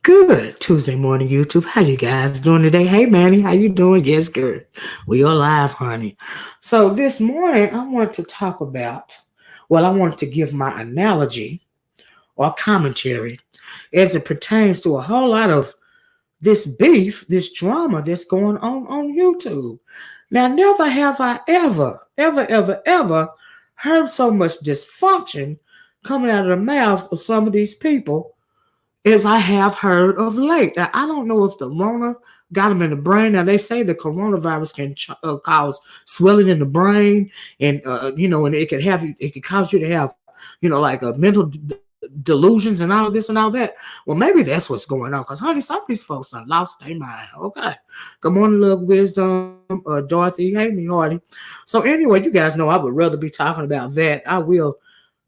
Good Tuesday morning, YouTube. How you guys doing today? Hey, Manny, how you doing? Yes, good. We are live, honey. So this morning, I wanted to talk about, I wanted to give my analogy or commentary as it pertains to a whole lot of this beef, this drama that's going on YouTube. Now, never have I ever heard so much dysfunction coming out of the mouths of some of these people as I have heard of late. Now, I don't know if the Rona got them in the brain. Now, they say the coronavirus can cause swelling in the brain, and and it could cause you to have, like a mental delusions and all of this and all that. Well, maybe that's what's going on. Because, honey, some of these folks done lost their mind. Okay. Good morning, Love Wisdom, Dorothy. Hey, me, Hardy. So, anyway, you guys know I would rather be talking about that. I will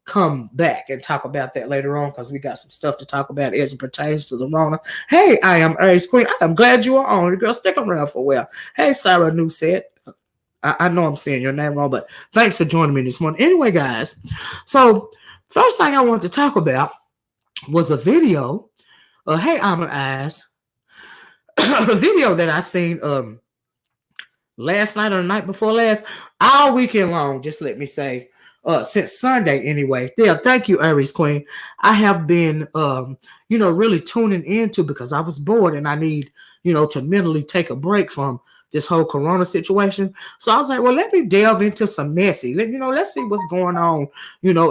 come back and talk about that later on because we got some stuff to talk about as it pertains to the Rona. Hey, I am Aries Queen. I am glad you are on. Girl, stick around for a while. Hey, Sarah Newset. I know I'm saying your name wrong, but thanks for joining me this morning. Anyway, guys, so first thing I wanted to talk about was a video. Hey, I'm Eyes. A video that I seen last night or the night before last, all weekend long, just let me say. Since Sunday anyway. Yeah, thank you, Aries Queen. I have been really tuning into because I was bored and I need, to mentally take a break from this whole corona situation. So I was like, well, let me delve into some messy. Let's see what's going on,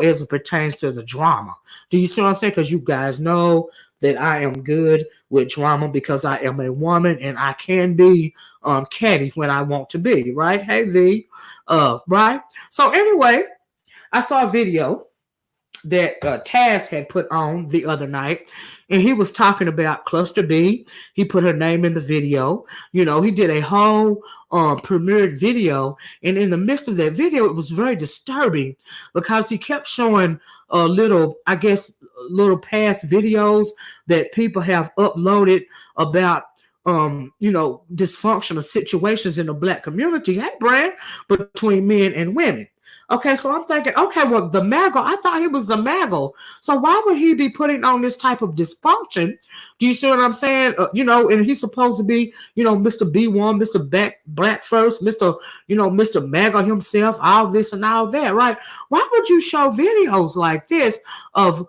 as it pertains to the drama. Do you see what I'm saying? Because you guys know that I am good with drama because I am a woman and I can be catty when I want to be, right? Hey V. Right? So anyway, I saw a video that Taz had put on the other night, and he was talking about Cluster B. He put her name in the video. He did a whole premiered video, and in the midst of that video, it was very disturbing because he kept showing little past videos that people have uploaded about dysfunctional situations in the Black community. Hey, Brad, between men and women. Okay, so I'm thinking, okay, well, the Maggle, I thought he was the Maggle. So why would he be putting on this type of dysfunction? Do you see what I'm saying? And he's supposed to be, Mr. B1, Mr. Black First, Mr. Maggle himself, all this and all that, right? Why would you show videos like this of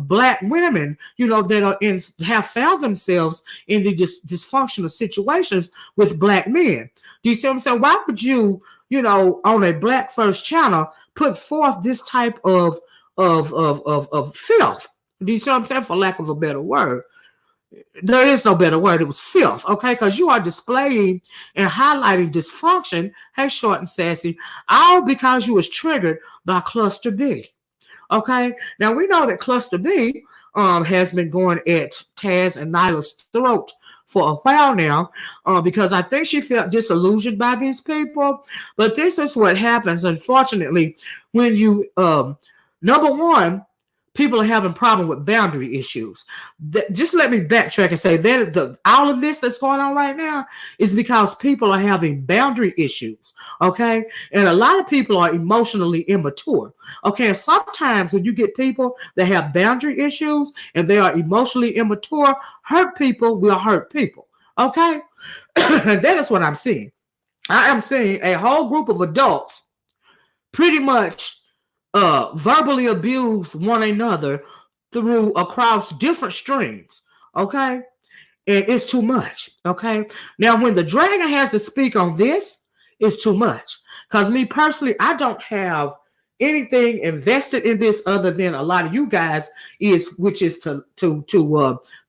Black women, that are have found themselves in these dysfunctional situations with Black men? Do you see what I'm saying? Why would you, on a Black First channel, put forth this type of filth? Do you see what I'm saying? For lack of a better word. There is no better word. It was filth, okay? Because you are displaying and highlighting dysfunction, hey, short and sassy, all because you was triggered by Cluster B. Okay? Now, we know that Cluster B has been going at Taz and Nyla's throat for a while now, because I think she felt disillusioned by these people. But this is what happens, unfortunately, when you, number one, people are having problem with boundary issues. Just let me backtrack and say that all of this that's going on right now is because people are having boundary issues, okay? And a lot of people are emotionally immature, okay? And sometimes when you get people that have boundary issues and they are emotionally immature, hurt people will hurt people, okay? That is what I'm seeing. I am seeing a whole group of adults pretty much verbally abuse one another across different streams, okay? And it's too much. Okay. Now, when the dragon has to speak on this, it's too much. Because me personally, I don't have anything invested in this other than a lot of you guys which is to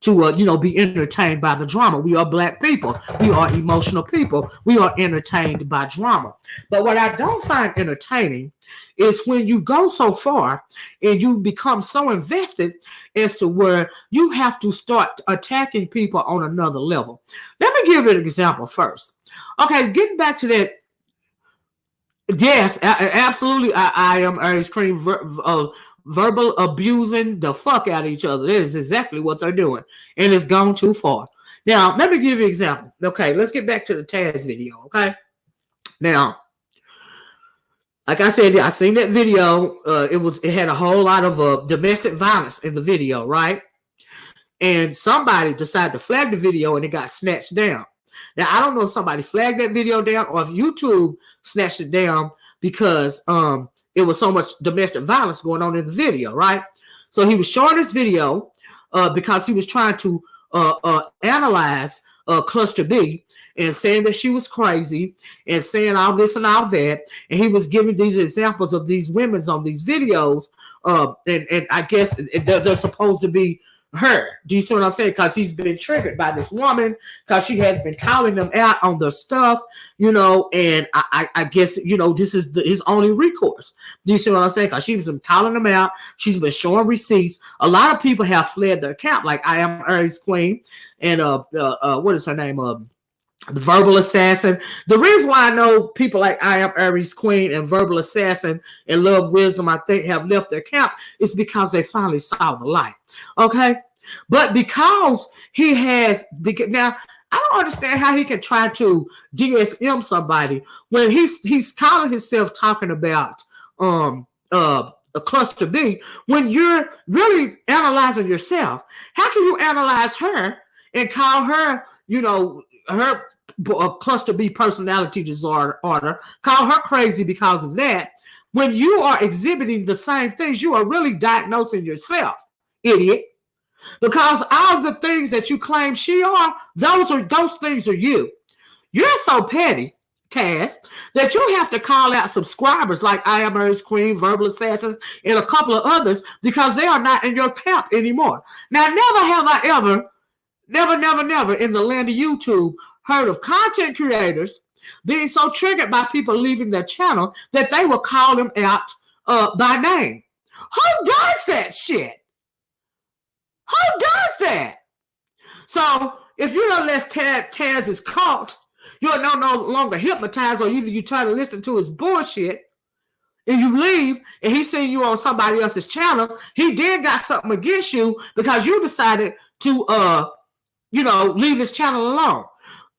be entertained by the drama. We are black people. We are emotional people. We are entertained by drama. But what I don't find entertaining is when you go so far and you become so invested as to where you have to start attacking people on another level. Let me give you an example first. Okay, getting back to that. Yes, absolutely. I am ice cream verbal abusing the fuck out of each other. That is exactly what they're doing, and it's gone too far. Now, let me give you an example. Okay, let's get back to the Taz video. Okay, now, like I said, I seen that video. It had a whole lot of domestic violence in the video, right? And somebody decided to flag the video, and it got snatched down. Now, I don't know if somebody flagged that video down or if YouTube snatched it down because it was so much domestic violence going on in the video, right? So he was showing this video because he was trying to analyze Cluster B and saying that she was crazy and saying all this and all that. And he was giving these examples of these women on these videos. And I guess they're supposed to be her. Do you see what I'm saying? Because he's been triggered by this woman because she has been calling them out on their stuff, and I guess, this is his only recourse. Do you see what I'm saying? Because she's been calling them out. She's been showing receipts. A lot of people have fled their account, like I Am Aries Queen and what is her name? The Verbal Assassin. The reason why I know people like I Am Aries Queen and Verbal Assassin and Love Wisdom, I think, have left their account is because they finally saw the light. Okay? But because he has, now, I don't understand how he can try to DSM somebody when he's calling himself talking about a Cluster B when you're really analyzing yourself. How can you analyze her and call her, her Cluster B personality disorder, call her crazy because of that, when you are exhibiting the same things? You are really diagnosing yourself, idiot. Because all the things that you claim she are, those things are you. You're so petty, Taz, that you have to call out subscribers like I Am Aries Queen, Verbal Assassins, and a couple of others because they are not in your camp anymore. Now, never have I ever, never in the land of YouTube heard of content creators being so triggered by people leaving their channel that they will call them out by name. Who does that shit? Who does that? So if you don't let Taz is caught, you're no longer hypnotized, or either you try to listen to his bullshit and you leave and he's seeing you on somebody else's channel, he then got something against you because you decided to leave his channel alone.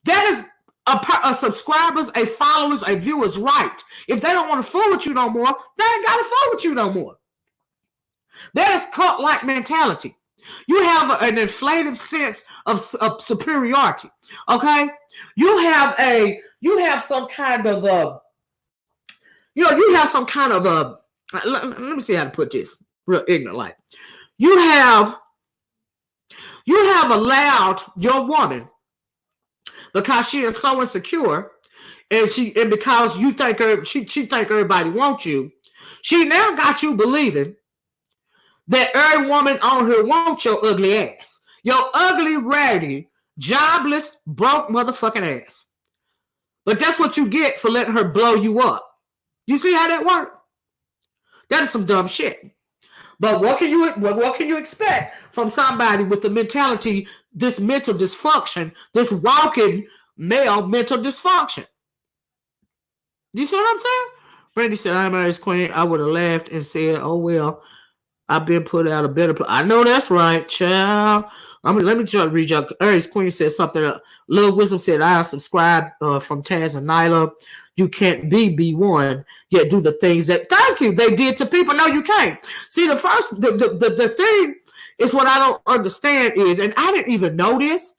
That is a subscriber's, a follower's, a viewer's right. If they don't want to fool with you no more, they ain't got to fool with you no more. That is cult-like mentality. You have an inflated sense of superiority. Okay, you have some kind of let me see how to put this real ignorant like. You have allowed your woman, because she is so insecure, and because you think she think everybody wants you, she now got you believing that every woman on here wants your ugly ass. Your ugly, ratty, jobless, broke motherfucking ass. But that's what you get for letting her blow you up. You see how that works? That is some dumb shit. But what can you expect from somebody with the mentality, this mental dysfunction, this walking male mental dysfunction? You see what I'm saying? Brandy said, I'm Aries Queen. I would have laughed and said, oh, well, I've been put out a better place. I know that's right, child. Let me try to read you. Aries Queen said something. Love Wisdom said, I subscribe from Taz and Nyla. You can't be B1, yet do the things that, thank you, they did to people. No, you can't. See, the thing is what I don't understand is, and I didn't even know this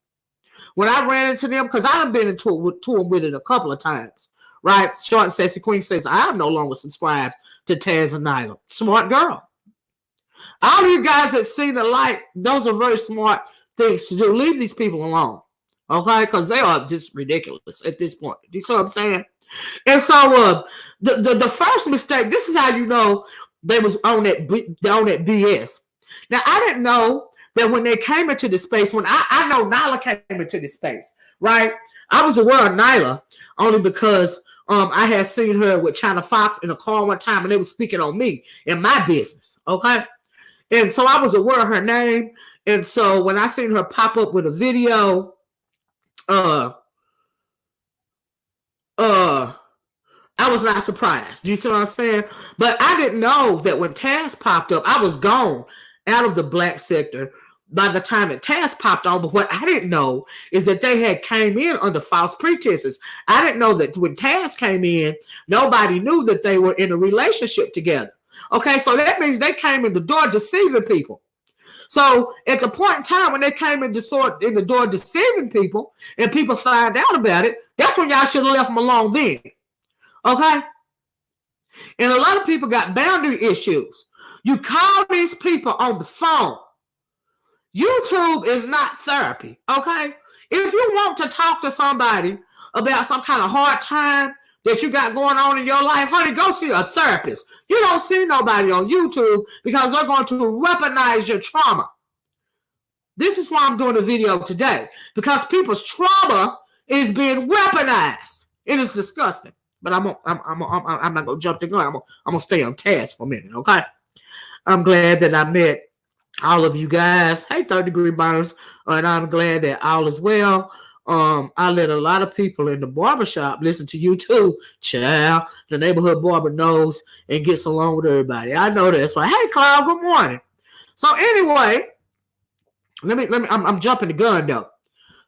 when I ran into them, because I've been into them with it a couple of times, right? Short and Sassy Queen says, I am no longer subscribed to Taz and Nyla. Smart girl. All you guys that see the light, those are very smart things to do. Leave these people alone. Okay? Because they are just ridiculous at this point. Do you see what I'm saying? And so the first mistake, this is how you know they was on that BS. Now, I didn't know that when they came into the space, when I know Nyla came into the space, right? I was aware of Nyla only because I had seen her with China Fox in a car one time, and they were speaking on me in my business, okay? And so I was aware of her name. And so when I seen her pop up with a video, I was not surprised. Do you see what I'm saying? But I didn't know that when Taz popped up, I was gone out of the black sector by the time that Taz popped on. But what I didn't know is that they had came in under false pretenses. I didn't know that when Taz came in, nobody knew that they were in a relationship together. Okay, so that means they came in the door deceiving people. So at the point in time when they came in the door deceiving people and people find out about it, that's when y'all should have left them alone then. Okay? And a lot of people got boundary issues. You call these people on the phone. YouTube is not therapy, okay? If you want to talk to somebody about some kind of hard time that you got going on in your life, honey, go see a therapist. You don't see nobody on YouTube because they're going to weaponize your trauma. This is why I'm doing a video today, because people's trauma is being weaponized. It is disgusting. But I'm not gonna jump the gun. I'm gonna stay on task for a minute, okay? I'm glad that I met all of you guys. Hey, 3rd Degree Burners, and I'm glad that all is well. I let a lot of people in the barbershop listen to you too, child. The neighborhood barber knows and gets along with everybody. I know that. So, hey, Cloud, good morning. So anyway, let me. I'm jumping the gun though.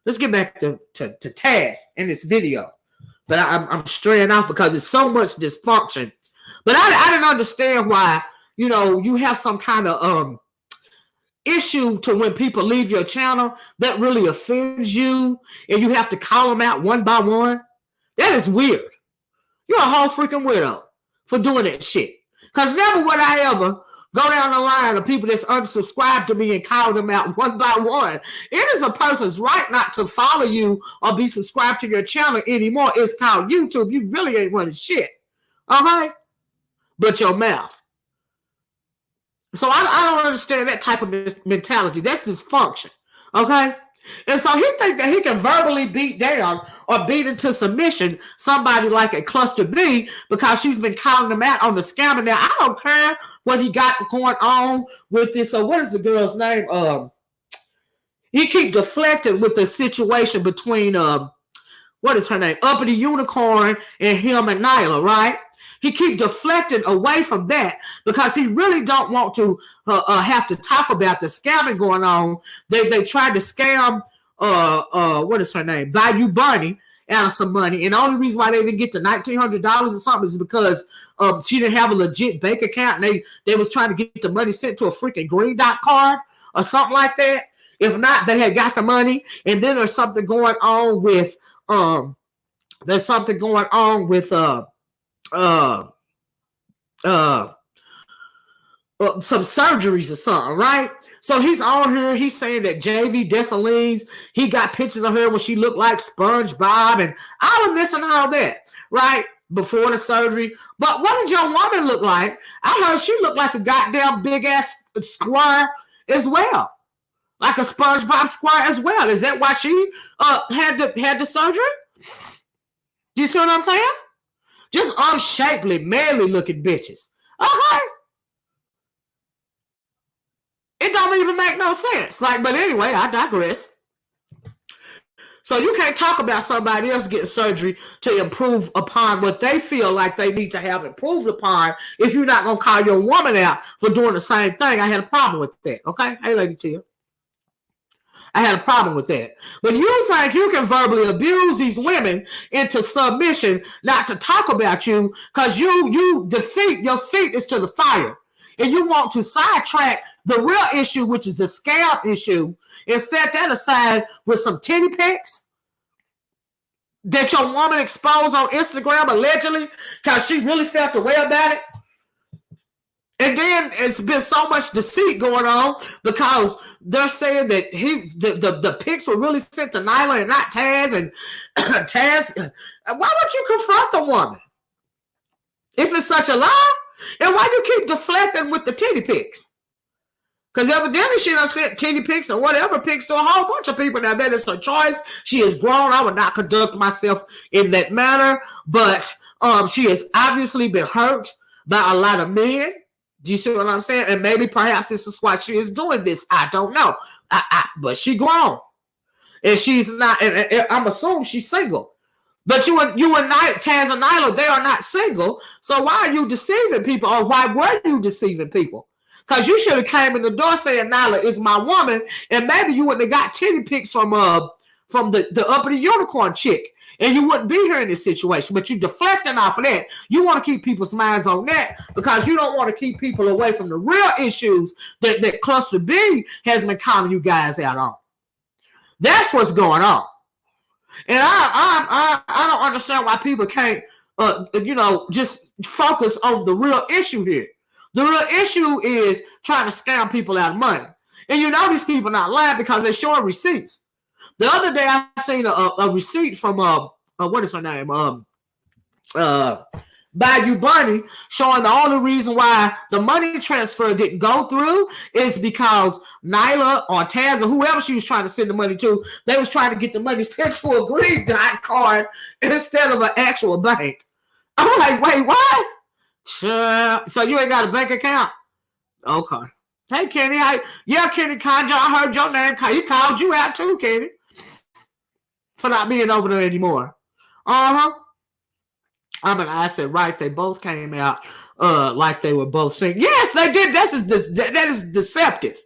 Let's get back to Taz in this video. But I'm straying out because it's so much dysfunction. But I didn't understand why, you have some kind of issue to when people leave your channel that really offends you and you have to call them out one by one. That is weird. You're a whole freaking weirdo for doing that shit. Because never would I ever go down the line of people that's unsubscribed to me and call them out one by one. It is a person's right not to follow you or be subscribed to your channel anymore. It's called YouTube. You really ain't running shit. Okay? But your mouth. So I don't understand that type of mentality. That's dysfunction. Okay? And so he thinks that he can verbally beat down or beat into submission somebody like a Cluster B because she's been calling him out on the scammer. Now, I don't care what he got going on with this. So what is the girl's name? He keep deflecting with the situation between, what is her name? Uppity Unicorn and him and Nyla, right? He keep deflecting away from that because he really don't want to have to talk about the scamming going on. They tried to scam what is her name? Bayou Bunny out of some money, and the only reason why they didn't get the $1,900 or something is because she didn't have a legit bank account, and they was trying to get the money sent to a freaking Green Dot card or something like that. If not, they had got the money, and then there's something going on with some surgeries or something, right? So he's on here. He's saying that JV Dessalines, he got pictures of her when she looked like SpongeBob and all of this and all that, right? Before the surgery. But what did your woman look like? I heard she looked like a goddamn big ass square as well, like a SpongeBob square as well. Is that why she had the surgery? Do you see what I'm saying? Just unshapely, manly looking bitches. Okay. It don't even make no sense. But anyway, I digress. So you can't talk about somebody else getting surgery to improve upon what they feel like they need to have improved upon if you're not going to call your woman out for doing the same thing. I had a problem with that. Okay? Hey, Lady Tia. I had a problem with that. But you think you can verbally abuse these women into submission not to talk about you because your feet is to the fire. And you want to sidetrack the real issue, which is the scam issue, and set that aside with some titty pics that your woman exposed on Instagram allegedly because she really felt the way about it. And then it's been so much deceit going on because they're saying that the pics were really sent to Nyla and not Taz. And Taz, why don't you confront the woman if it's such a lie? And why do you keep deflecting with the titty pics? Because evidently she done sent titty pics or whatever pics to a whole bunch of people. Now that is her choice. She is grown. I would not conduct myself in that manner. But she has obviously been hurt by a lot of men. Do you see what I'm saying? And maybe perhaps this is why she is doing this. I don't know. But she grown. And she's not, and I'm assuming she's single. But you and Taz and Nyla, they are not single. So why are you deceiving people? Or why were you deceiving people? Because you should have came in the door saying Nyla is my woman. And maybe you wouldn't have got titty pics from the uppity unicorn chick. And you wouldn't be here in this situation. But you're deflecting off of that. You want to keep people's minds on that because you don't want to keep people away from the real issues that Cluster B has been calling you guys out on. That's what's going on. And I don't understand why people can't, just focus on the real issue here. The real issue is trying to scam people out of money. And you know these people not lying because they're showing receipts. The other day I seen a receipt from what is her name? Bayou Bunny, showing the only reason why the money transfer didn't go through is because Nyla or Taz or whoever she was trying to send the money to, they was trying to get the money sent to a green dot card instead of an actual bank. I'm like, wait, what? Sure. So you ain't got a bank account? Okay. Hey, Kenny. Kenny Conjo, I heard your name. He called you out too, Kenny, for not being over there anymore. I said, right, they both came out like they were both saying, yes, they did. That is deceptive.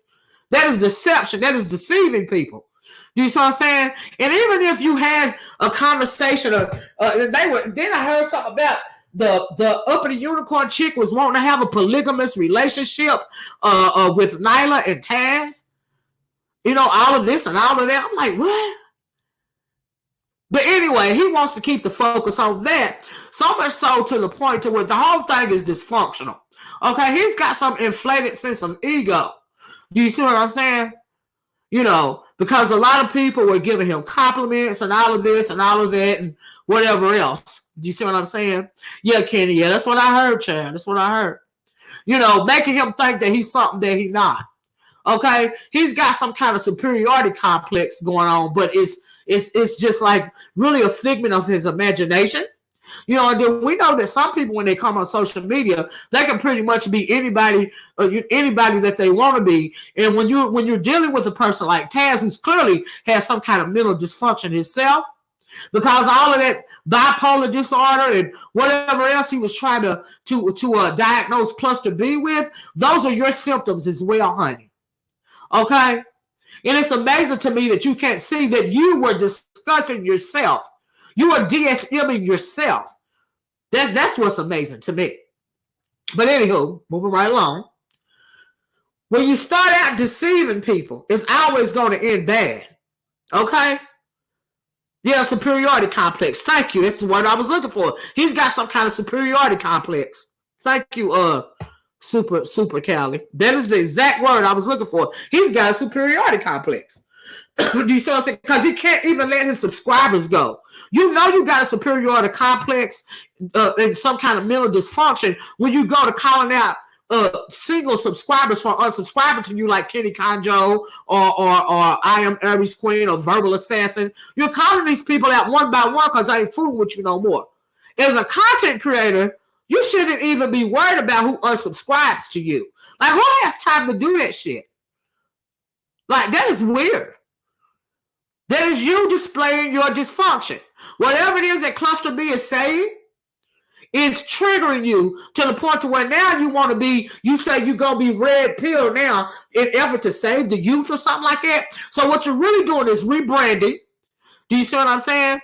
That is deception. That is deceiving people. Do you see what I'm saying? And even if you had a conversation, then I heard something about the uppity unicorn chick was wanting to have a polygamous relationship with Nyla and Taz. You know, all of this and all of that. I'm like, what? But anyway, he wants to keep the focus on that. So much so to the point to where the whole thing is dysfunctional. Okay, he's got some inflated sense of ego. Do you see what I'm saying? You know, because a lot of people were giving him compliments and all of this and all of that and whatever else. Do you see what I'm saying? Yeah, Kenny, yeah, that's what I heard, Chad. That's what I heard. You know, making him think that he's something that he's not. Okay? He's got some kind of superiority complex going on, but it's just like really a figment of his imagination. You know, and then we know that some people, when they come on social media, they can pretty much be anybody that they want to be. And when you're dealing with a person like Taz, who's clearly has some kind of mental dysfunction himself, because all of that bipolar disorder and whatever else he was trying to diagnose Cluster B with, those are your symptoms as well, honey. Okay? And it's amazing to me that you can't see that you were discussing yourself. You were DSMing yourself. That's what's amazing to me. But anywho, moving right along. When you start out deceiving people, it's always going to end bad. Okay? Yeah, superiority complex. Thank you. That's the word I was looking for. He's got some kind of superiority complex. Thank you, Super Cali. That is the exact word I was looking for. He's got a superiority complex. Do you see what I'm saying? Because he can't even let his subscribers go. You know you got a superiority complex and some kind of mental dysfunction when you go to calling out single subscribers for unsubscribing to you, like Kenny Conjo or I Am Aries Queen or Verbal Assassin. You're calling these people out one by one because I ain't fooling with you no more. As a content creator, you shouldn't even be worried about who unsubscribes to you. Like, who has time to do that shit? Like, that is weird. That is you displaying your dysfunction. Whatever it is that Cluster B is saying is triggering you to the point to where now you want to be, you say you're going to be red pill now in effort to save the youth or something like that. So what you're really doing is rebranding. Do you see what I'm saying?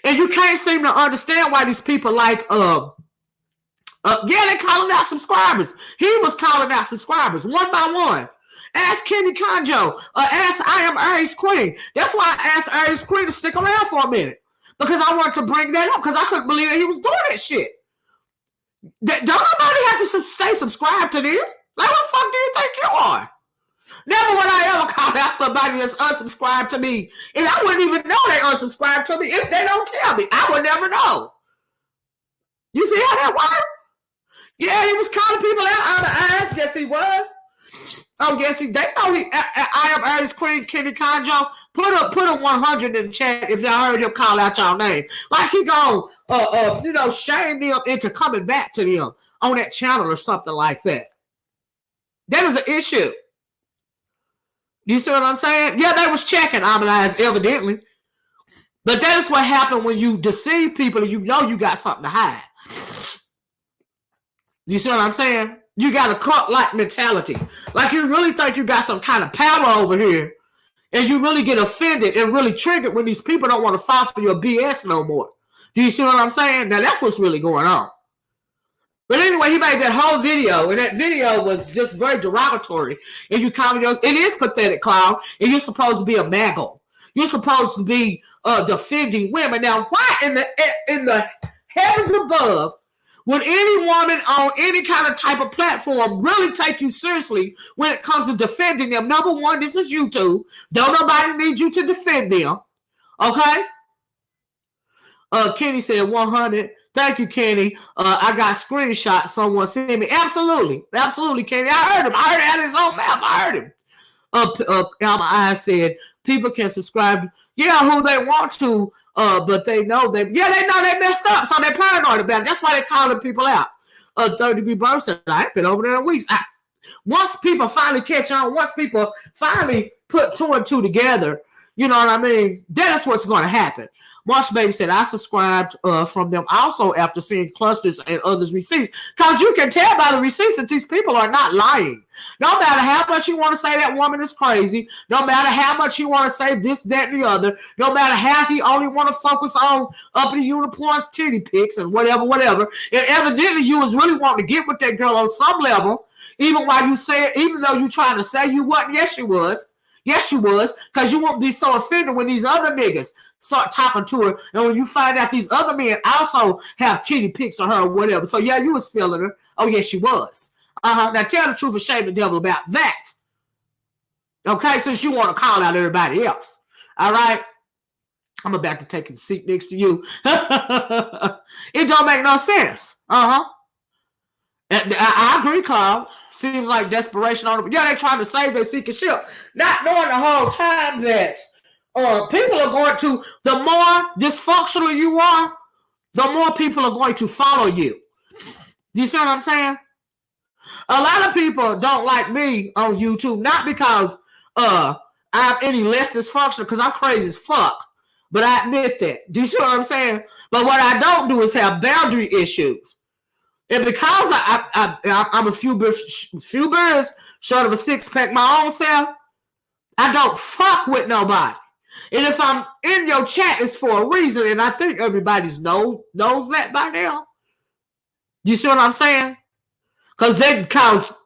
And you can't seem to understand why these people like, they're calling out subscribers. He was calling out subscribers one by one. Ask Kenny Conjo. Ask I Am Aries Queen. That's why I asked Aries Queen to stick around for a minute. Because I wanted to bring that up because I couldn't believe that he was doing that shit. Don't nobody have to stay subscribed to them. Like, what the fuck do you think you are? Never would I ever call out somebody that's unsubscribed to me. And I wouldn't even know they unsubscribed to me if they don't tell me. I would never know. You see how that works? Yeah, he was calling people out on the eyes. Yes, he was. Oh, yes, they know he. I am Ernest Queen, Kenny Conjo. Put a 100 in the chat if y'all heard him call out y'all name. Like he gonna, shame them into coming back to them on that channel or something like that. That is an issue. You see what I'm saying? Yeah, they was checking eyes evidently. But that is what happened when you deceive people and you know you got something to hide. You see what I'm saying? You got a cult-like mentality. Like you really think you got some kind of power over here. And you really get offended and really triggered when these people don't want to fall for your BS no more. Do you see what I'm saying? Now that's what's really going on. But anyway, he made that whole video, and that video was just very derogatory. And you comment those, it is pathetic, Cloud, and you're supposed to be a maggle. You're supposed to be defending women. Now, why in the heavens above would any woman on any kind of type of platform really take you seriously when it comes to defending them? Number one, this is YouTube. Don't nobody need you to defend them. Okay? Kenny said 100. Thank you, Kenny. I got screenshots someone sent me. Absolutely. Absolutely, Kenny. I heard him. I heard it out of his own mouth. I heard him. Alma I said, people can subscribe, who they want to, but they know they messed up, so they're paranoid about it. That's why they're calling people out. 30 Degree Burn said, I ain't been over there in weeks. Once people finally catch on, once people finally put two and two together, you know what I mean? That's what's going to happen. Marsh Baby said, I subscribed from them also after seeing clusters and others' receipts. Because you can tell by the receipts that these people are not lying. No matter how much you want to say that woman is crazy, no matter how much you want to say this, that, and the other, no matter how he only want to focus on uppity unicorns, titty pics, and whatever. And evidently you was really wanting to get with that girl on some level, even though you trying to say you wasn't. Yes, you was. Yes, you was, because you won't be so offended when these other niggas start talking to her, and when you find out these other men also have titty pics of her or whatever. So, yeah, you was feeling her. Oh, yes, you was. Now, tell the truth and shame the devil about that. Okay, since you want to call out everybody else. All right? I'm about to take a seat next to you. It don't make no sense. And I agree, Claude. Seems like desperation on them. Yeah, they're trying to save their secret ship. Not knowing the whole time that people are going to, the more dysfunctional you are, the more people are going to follow you. Do you see what I'm saying? A lot of people don't like me on YouTube, not because I'm any less dysfunctional, because I'm crazy as fuck. But I admit that. Do you see what I'm saying? But what I don't do is have boundary issues. And because I'm a few birds short of a six-pack my own self, I don't fuck with nobody. And if I'm in your chat, it's for a reason, and I think everybody knows that by now. You see what I'm saying? Because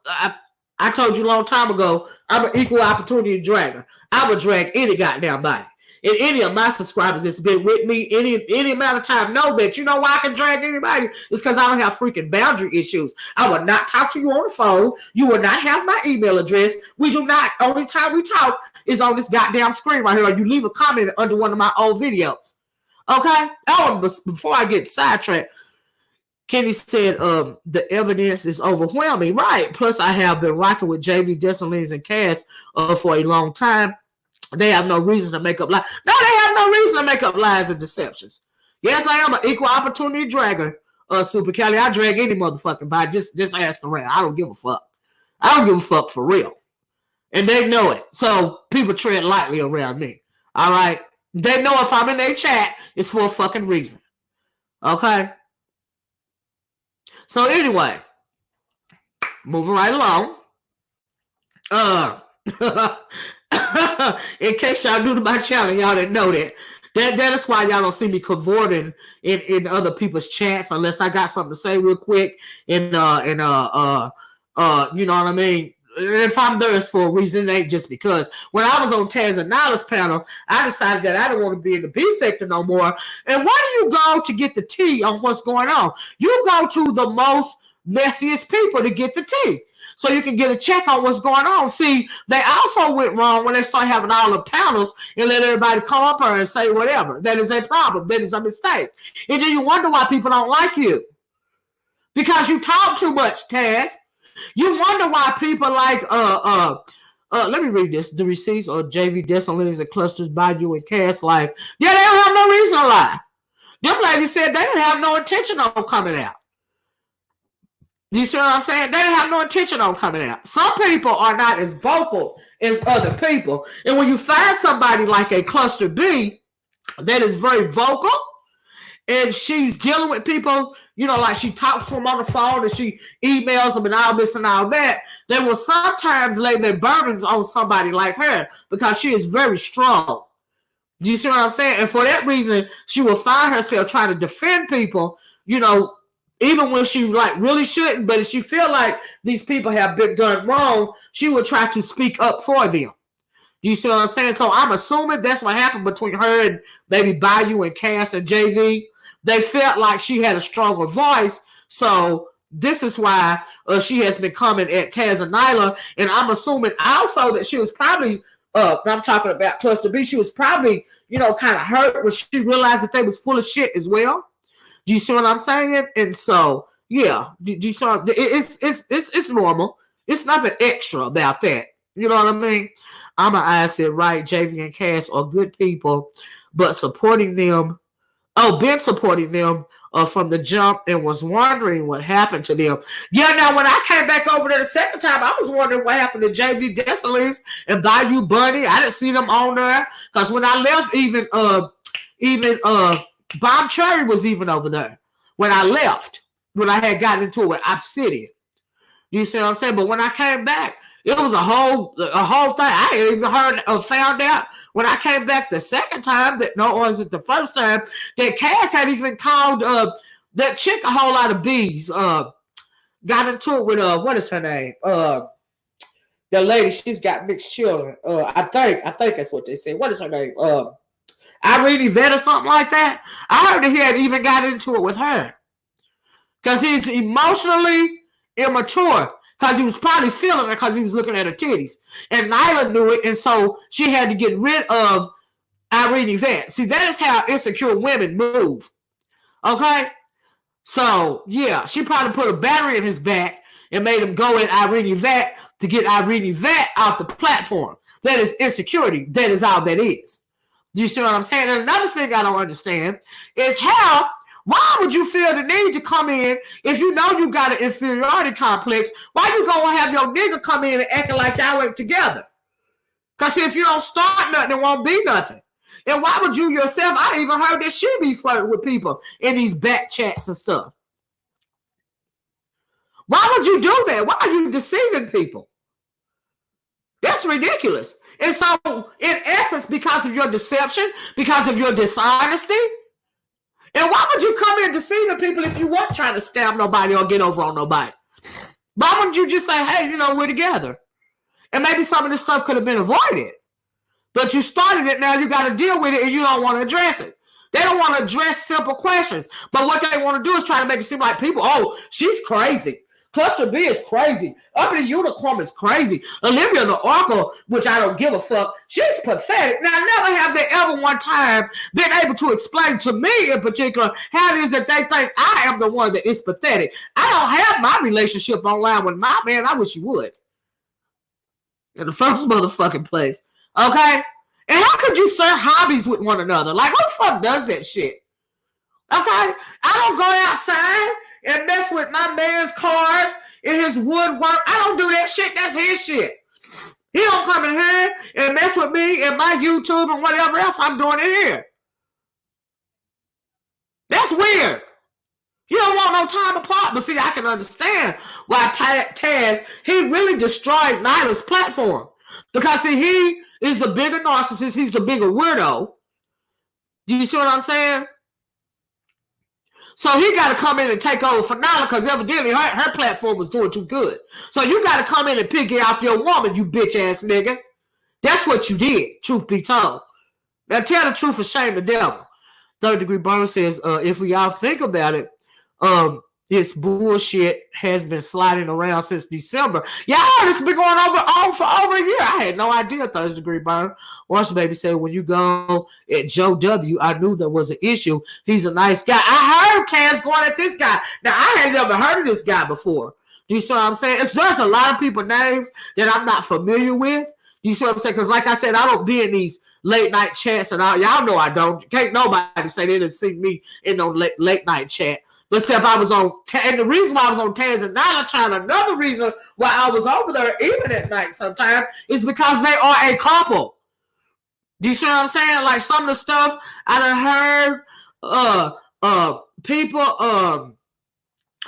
I told you a long time ago, I'm an equal opportunity dragger. I would drag any goddamn body. And any of my subscribers that's been with me any amount of time know that. You know why I can drag anybody? It's because I don't have freaking boundary issues. I will not talk to you on the phone. You will not have my email address. We do not. Only time we talk is on this goddamn screen right here, or you leave a comment under one of my old videos. Okay? Oh, before I get sidetracked, Kenny said the evidence is overwhelming. Right. Plus, I have been rocking with JV, Dessalines, and Cass for a long time. They have no reason to make up lies. No, they have no reason to make up lies and deceptions. Yes, I am an equal opportunity dragger, Super Kelly. I drag any motherfucking body. Just ask around. I don't give a fuck. I don't give a fuck for real. And they know it. So people tread lightly around me. All right? They know if I'm in their chat, it's for a fucking reason. Okay? So anyway, moving right along. In case y'all new to my channel, y'all didn't know that. That is why y'all don't see me cavorting in other people's chats unless I got something to say real quick and you know what I mean, if I'm there, it's for a reason. It ain't just because. When I was on Taz and Nyla's panel, I decided that I don't want to be in the B sector no more. And where do you go to get the tea on what's going on? You go to the most messiest people to get the tea, so you can get a check on what's going on. See, they also went wrong when they start having all the panels and let everybody come up here and say whatever. That is a problem. That is a mistake. And then you wonder why people don't like you. Because you talk too much, Taz. You wonder why people like let me read this. The receipts or JV Desalines and clusters by you and Cass life. Yeah, they don't have no reason to lie. Them ladies said they didn't have no intention on coming out. You see what I'm saying? They didn't have no intention on coming out. Some people are not as vocal as other people. And when you find somebody like a cluster B that is very vocal, and she's dealing with people, you know, like she talks to them on the phone and she emails them and all this and all that, they will sometimes lay their burdens on somebody like her because she is very strong. Do you see what I'm saying? And for that reason, she will find herself trying to defend people, you know, even when she like really shouldn't. But if she feel like these people have been done wrong, she will try to speak up for them. Do you see what I'm saying? So I'm assuming that's what happened between her and maybe Bayou and Cass and JV. They felt like she had a stronger voice. So this is why she has been coming at Taz and Nyla. And I'm assuming also that she was probably, I'm talking about Cluster B, she was probably, you know, kind of hurt when she realized that they was full of shit as well. Do you see what I'm saying? And so, yeah, do you see what, it's normal. It's nothing extra about that. You know what I mean? I said, right, JV and Cass are good people, but supporting them, been supporting them from the jump and was wondering what happened to them. Yeah, now when I came back over there the second time, I was wondering what happened to JV Desalines and Bayou Bunny. I didn't see them on there because when I left, even Bob Cherry was even over there when I left, when I had gotten into it with Obsidian. You see what I'm saying? But when I came back, it was a whole thing. I even found out when I came back the second time that, no, or was it the first time, that Cass had even called that chick a whole lot of bees. Got into it with what is her name? The lady, she's got mixed children. I think that's what they say. What is her name? Irene Yvette or something like that. I heard that he had even got into it with her because he's emotionally immature. Because he was probably feeling it because he was looking at her titties. And Nyla knew it, and so she had to get rid of Irene Yvette. See, that is how insecure women move. Okay? So, yeah, she probably put a battery in his back and made him go at Irene Yvette to get Irene Yvette off the platform. That is insecurity. That is all that is. Do you see what I'm saying? And another thing I don't understand is why would you feel the need to come in if you know you got an inferiority complex? Why you go and have your nigga come in and acting like y'all ain't together? Because if you don't start nothing, it won't be nothing. And why would you yourself, I even heard that she be flirting with people in these back chats and stuff. Why would you do that? Why are you deceiving people? That's ridiculous. And so, in essence, because of your deception, because of your dishonesty, and why would you come in deceiving people if you weren't trying to scam nobody or get over on nobody? Why wouldn't you just say, hey, you know, we're together? And maybe some of this stuff could have been avoided. But you started it, now you got to deal with it, and you don't want to address it. They don't want to address simple questions. But what they want to do is try to make it seem like people, oh, she's crazy. Cluster B is crazy. Up in the Unicorn is crazy. Olivia the Oracle, which I don't give a fuck, she's pathetic. Now, never have they ever one time been able to explain to me in particular how it is that they think I am the one that is pathetic. I don't have my relationship online with my man. I wish you would. In the first motherfucking place. Okay? And how could you share hobbies with one another? Like, who the fuck does that shit? Okay? I don't go outside and mess with my man's cars and his woodwork. I don't do that shit. That's his shit. He don't come in here and mess with me and my YouTube and whatever else I'm doing in here. That's weird. You don't want no time apart. But see, I can understand why Taz, he really destroyed Nyla's platform. Because see, he is the bigger narcissist. He's the bigger weirdo. Do you see what I'm saying? So he got to come in and take over for Nala because evidently her platform was doing too good. So you got to come in and pick it off your woman, you bitch ass nigga. That's what you did, truth be told. Now tell the truth and shame the devil. Third Degree Burn says, if we all think about it, this bullshit has been sliding around since December. Yeah, this has been going on for over a year. I had no idea, Third Degree Burn. Watch the baby say, when you go at Joe W., I knew there was an issue. He's a nice guy. I heard Taz going at this guy. Now, I had never heard of this guy before. Do you see what I'm saying? There's a lot of people names that I'm not familiar with. Do you see what I'm saying? Because like I said, I don't be in these late night chats and all. Y'all know I don't. Can't nobody say they didn't see me in no late night chat. But except I was on, and the reason why I was on Taz and Nala China, another reason why I was over there even at night sometimes is because they are a couple. Do you see what I'm saying? Like some of the stuff I done heard, people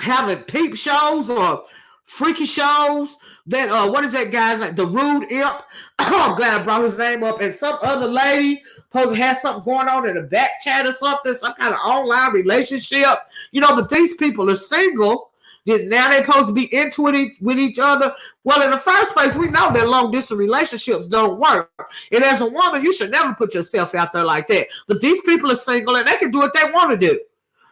having peep shows or freaky shows. That what is that guy's like? The Rudemp. I'm glad I brought his name up. And some other lady supposed to have something going on in the back chat or something, some kind of online relationship. You know, but these people are single. Now they're supposed to be into it with each other. Well, in the first place, we know that long distance relationships don't work. And as a woman, you should never put yourself out there like that. But these people are single and they can do what they want to do.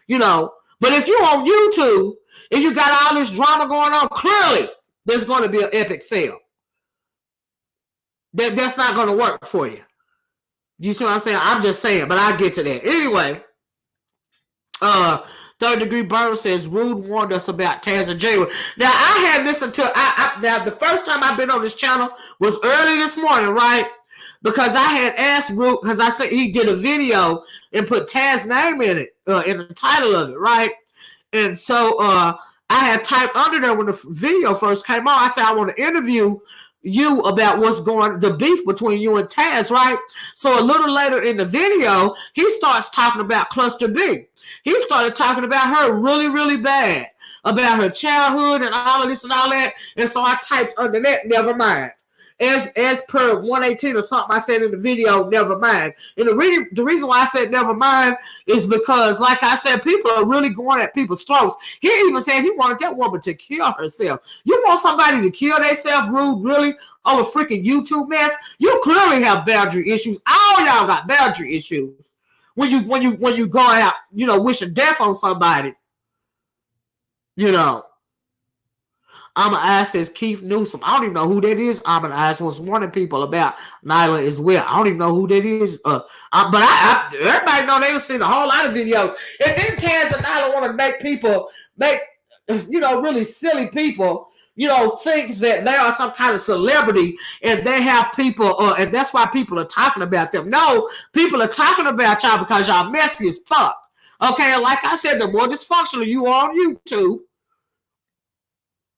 You know. But if you're on YouTube and you got all this drama going on, clearly there's going to be an epic fail. That's not going to work for you. You see what I'm saying? I'm just saying, but I'll get to that. Anyway, Third Degree Burn says, Rude warned us about Taz and Jay. Now, I had listened to, now the first time I've been on this channel was early this morning, right? Because I had asked Rude, because I said he did a video and put Taz's name in it, in the title of it, right? And so, I had typed under there when the video first came on. I said, I want to interview you about what's going, the beef between you and Taz, right? So a little later in the video, he starts talking about Cluster B. He started talking about her really, really bad, about her childhood and all of this and all that. And so I typed under that, never mind. As per 118 or something I said in the video, never mind. And the reason why I said never mind is because, like I said, people are really going at people's throats. He even said he wanted that woman to kill herself. You want somebody to kill themselves, Rude, really, over freaking YouTube mess? You clearly have boundary issues. All y'all got boundary issues. When you go out, you know, wishing death on somebody, you know. Almond Eyes says Keith Newsom. I don't even know who that is. Almond Eyes was warning people about Nyla as well. I don't even know who that is. But everybody know they've seen a whole lot of videos. And then Taz and Nyla want to make you know, really silly people, you know, think that they are some kind of celebrity and they have people, and that's why people are talking about them. No, people are talking about y'all because y'all messy as fuck. Okay, and like I said, the more dysfunctional you are on YouTube,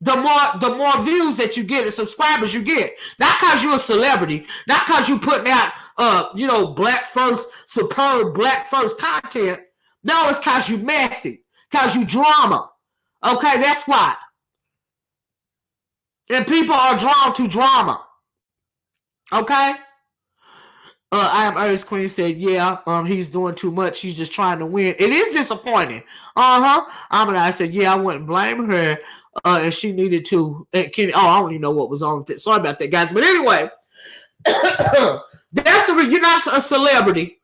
the more views that you get and subscribers you get. Not because you're a celebrity, not because you putting out you know, superb black first content. No, it's because you messy, because you drama. Okay, that's why. And people are drawn to drama. Okay? I am Earth Queen said, yeah, he's doing too much. He's just trying to win. It is disappointing. I said, yeah, I wouldn't blame her. And she needed to. I don't even know what was on with it. Sorry about that, guys. But anyway, that's you're not a celebrity.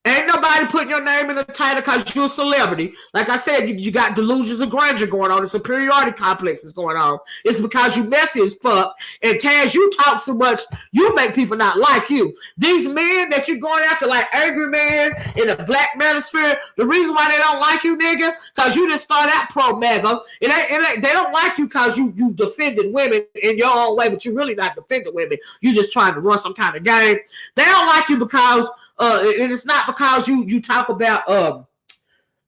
Ain't nobody putting your name in the title because you're a celebrity. Like I said, you got delusions of grandeur going on. The superiority complex is going on. It's because you messy as fuck. And Taz, you talk so much, you make people not like you. These men that you're going after, like Angry Man in the black manosphere, the reason why they don't like you, nigga, because you just start out pro-MAGA. They don't like you because you defended women in your own way, but you're really not defending women. You're just trying to run some kind of game. They don't like you because it is not because you talk about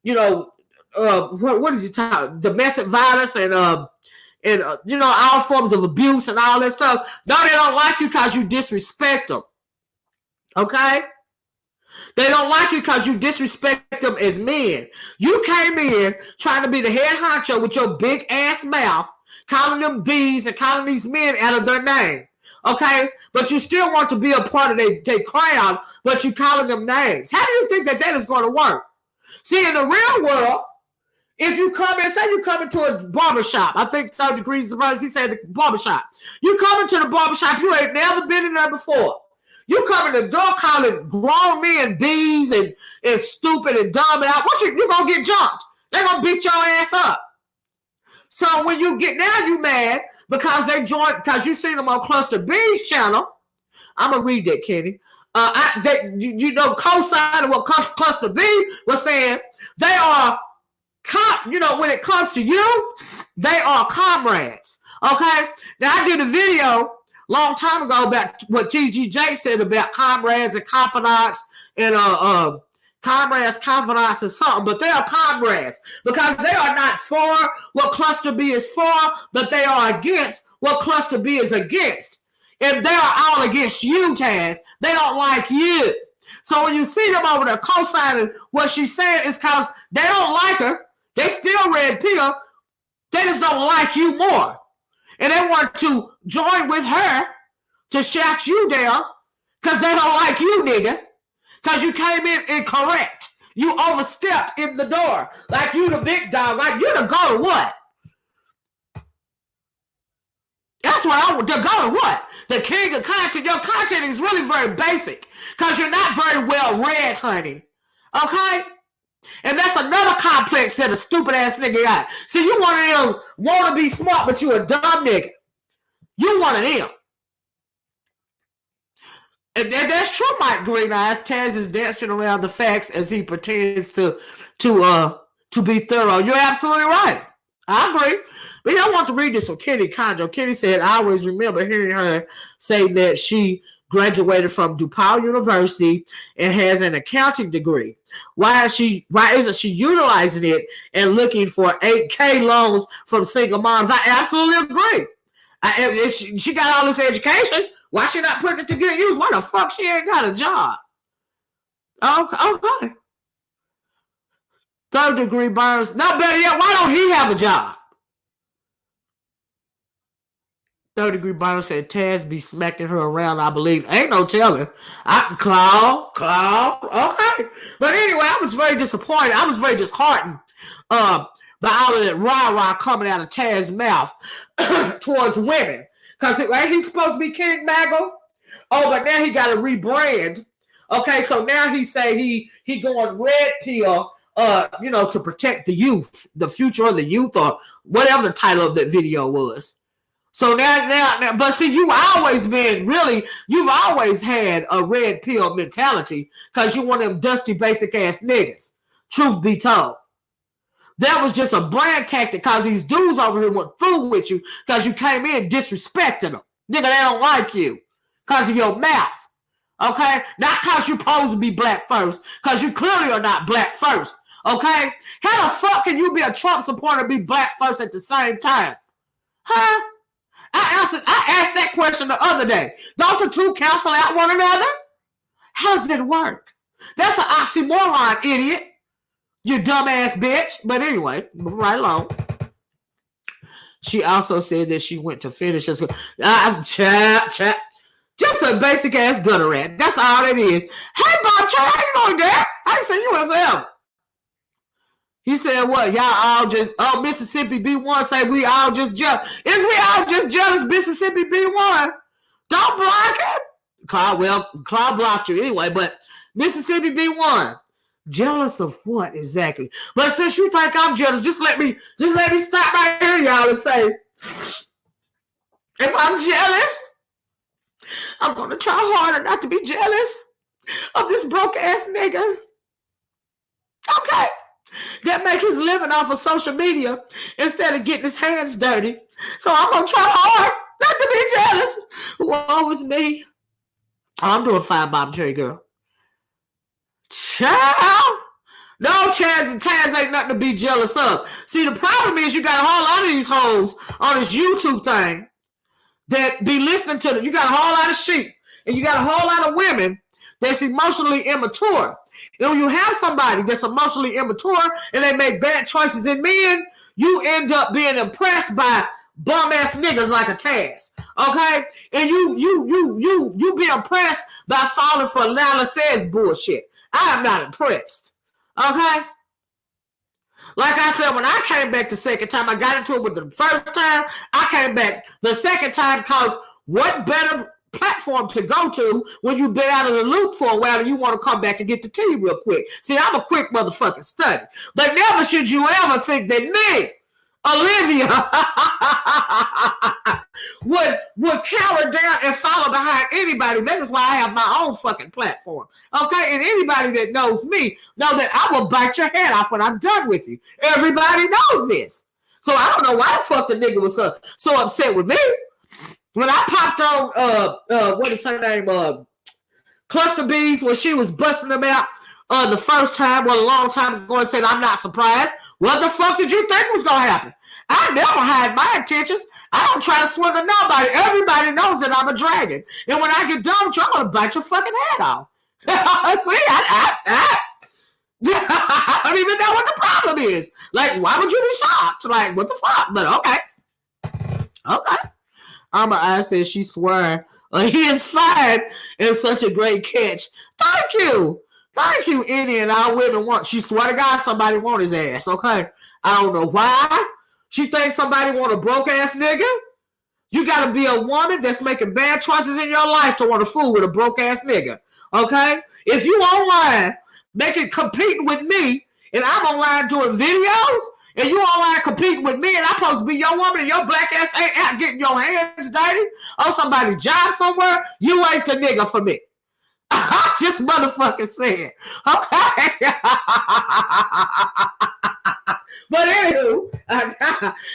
you know, what is it talk, domestic violence and you know, all forms of abuse and all that stuff. No, they don't like you because you disrespect them. Okay? They don't like you because you disrespect them as men. You came in trying to be the head honcho with your big ass mouth, calling them bees and calling these men out of their name. Okay, but you still want to be a part of their crowd, but you calling them names. How do you think that is going to work? See, in the real world, If you come in, say you come into a barbershop, I think 3rd Degrees of Verse, he said the barbershop. You come into the barbershop, you ain't never been in there before. You come in the door calling grown men bees and stupid and dumb and out. What you gonna get jumped? They gonna beat your ass up. So when you get now, you mad because they joined, because you seen them on Cluster B's channel. I'm gonna read that, Kenny. Co-signing what Cluster B was saying. They are when it comes to you, they are comrades. Okay? Now, I did a video long time ago about what TGJ said about comrades and confidants and comrades, confidants, and something, but they are comrades because they are not for what Cluster B is for, but they are against what Cluster B is against. And they are all against you, Taz. They don't like you. So when you see them over there co-signing what she's saying, it's because they don't like her. They still red pill. They just don't like you more. And they want to join with her to shout you down because they don't like you, nigga. Because you came in incorrect. You overstepped in the door. Like you the big dog. Like you the go to what? That's what I would. The go to what? The king of content. Your content is really very basic because you're not very well read, honey. Okay? And that's another complex that a stupid ass nigga got. See, you one of them want to be smart, but you a dumb nigga. You one of them. And that's true, Mike Green Eyes. Taz is dancing around the facts as he pretends to be thorough. You're absolutely right. I agree. But I want to read this from Kenny Conjo. Kenny said, I always remember hearing her say that she graduated from DePaul University and has an accounting degree. Why isn't she utilizing it and looking for 8K loans from single moms? I absolutely agree. If she got all this education, why she not putting it to good use? Why the fuck she ain't got a job? Okay. 3rd degree burns. No, better yet, why don't he have a job? 3rd degree burn said Taz be smacking her around, I believe. Ain't no telling. Claw. Okay. But anyway, I was very disappointed. I was very disheartened by all of that rah-rah coming out of Taz's mouth towards women. Because he's supposed to be King Maggle. Oh, but now he got to rebrand. Okay, so now he say he going red pill, to protect the youth, the future of the youth, or whatever the title of that video was. So now, but see, you've always had a red pill mentality because you one of them dusty, basic ass niggas. Truth be told. That was just a brand tactic because these dudes over here went fool with you because you came in disrespecting them. Nigga, they don't like you because of your mouth. Okay? Not because you're supposed to be black first, because you clearly are not black first. Okay? How the fuck can you be a Trump supporter and be black first at the same time? Huh? I asked that question the other day. Don't the two cancel out one another? How does it work? That's an oxymoron, idiot. You dumbass bitch. But anyway, right along. She also said that she went to finish school. Just a basic ass gutter rat. That's all it is. Hey, Bob, how you doing, Dad? I ain't seen you in forever. He said, what? Y'all all just, Mississippi B1 say we all just jealous. Is we all just jealous, Mississippi B1? Don't block it. Cloud blocked you anyway, but Mississippi B1. Jealous of what exactly? But since you think I'm jealous, just let me stop right here, y'all, and say, if I'm jealous, I'm going to try harder not to be jealous of this broke ass nigga. Okay. That make his living off of social media instead of getting his hands dirty. So I'm going to try hard not to be jealous. Woe is me. I'm doing fine, Bob Cherry girl. Child. No, Chaz and Taz ain't nothing to be jealous of. See, the problem is you got a whole lot of these hoes on this YouTube thing that be listening to them. You got a whole lot of sheep and you got a whole lot of women that's emotionally immature. And when you have somebody that's emotionally immature and they make bad choices in men, you end up being impressed by bum ass niggas like a Taz. Okay? And you be impressed by falling for Lala Says bullshit. I am not impressed. Okay? Like I said, when I came back the second time, I got into it with the first time. I came back the second time because what better platform to go to when you've been out of the loop for a while and you want to come back and get the tea real quick. See, I'm a quick motherfucking study. But never should you ever think that me, Olivia, would cower down and follow behind anybody. That is why I have my own fucking platform. Okay? And anybody that knows me know that I will bite your head off when I'm done with you. Everybody knows this. So I don't know why the fuck the nigga was so upset with me. When I popped on, what is her name? Cluster Bees, when she was busting them out the first time, a long time ago, and said, I'm not surprised. What the fuck did you think was going to happen? I never hide my intentions. I don't try to swing at nobody. Everybody knows that I'm a dragon. And when I get done with you, I'm going to bite your fucking head off. See, I don't even know what the problem is. Like, why would you be shocked? Like, what the fuck? But okay. I said she swear he is fine and such a great catch. Thank you, any and all women want. She swear to God somebody want his ass. Okay, I don't know why she thinks somebody want a broke ass nigga. You gotta be a woman that's making bad choices in your life to want to fool with a broke ass nigga. Okay, if you online competing with me and I'm online doing videos. And you online competing with me, and I'm supposed to be your woman, and your black ass ain't out getting your hands dirty on somebody's job somewhere, you ain't the nigga for me. I just motherfucking said. Okay. But anywho,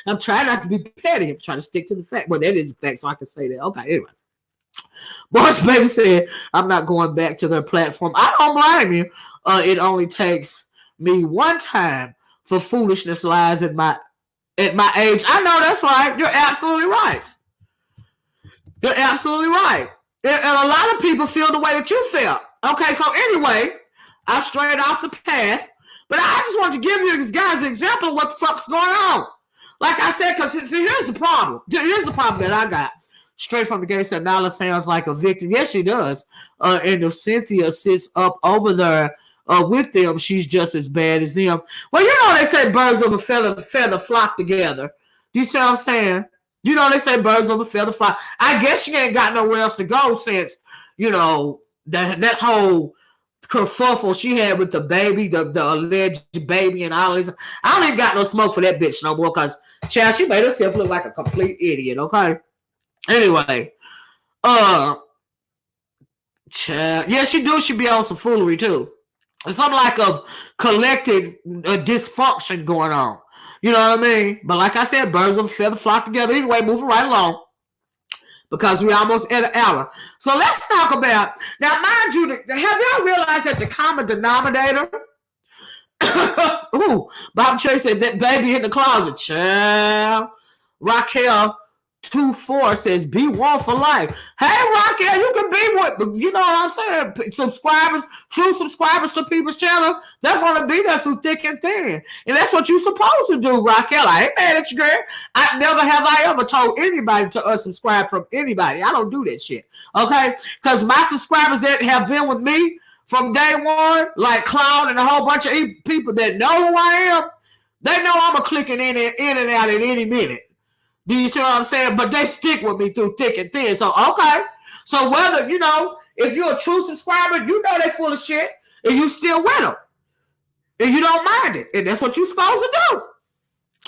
I'm trying not to be petty. I'm trying to stick to the fact. Well, that is a fact, so I can say that. Okay, anyway. Boss Baby said, I'm not going back to their platform. I don't blame you. It only takes me one time for foolishness lies at my age. I know that's right. You're absolutely right. You're absolutely right. And a lot of people feel the way that you felt. Okay, so anyway, I strayed off the path, but I just want to give you guys an example of what the fuck's going on. Like I said, because here's the problem. Here's the problem that I got. Straight from the gate said, Nala sounds like a victim. Yes, she does. And if Cynthia sits up over there with them, she's just as bad as them. Well, you know they say birds of a feather flock together. Do you see what I'm saying? You know they say birds of a feather flock. I guess she ain't got nowhere else to go since, you know, that whole kerfuffle she had with the baby, the alleged baby and all this. I don't even got no smoke for that bitch no more because, child, she made herself look like a complete idiot, okay? Anyway, child, yeah, she do. She be on some foolery, too. Some like of collective dysfunction going on. You know what I mean? But like I said, birds of a feather flock together. Anyway, moving right along. Because we're almost at an hour. So let's talk about, now mind you, have y'all realized that the common denominator, Bob Chase said that baby in the closet, child. Raquel 2-4 says be one for life. Hey Raquel, you can be one, but you know what I'm saying? Subscribers, true subscribers to people's channel, they're gonna be there through thick and thin. And that's what you're supposed to do, Raquel. I ain't mad at you, girl. I never have I ever told anybody to unsubscribe from anybody. I don't do that shit. Okay? Because my subscribers that have been with me from day one, like Cloud and a whole bunch of people that know who I am, they know I'm a clicking in and out at any minute. Do you see what I'm saying? But they stick with me through thick and thin. So, okay. So, whether, you know, if you're a true subscriber, you know they full of shit, and you still with them. And you don't mind it. And that's what you're supposed to do.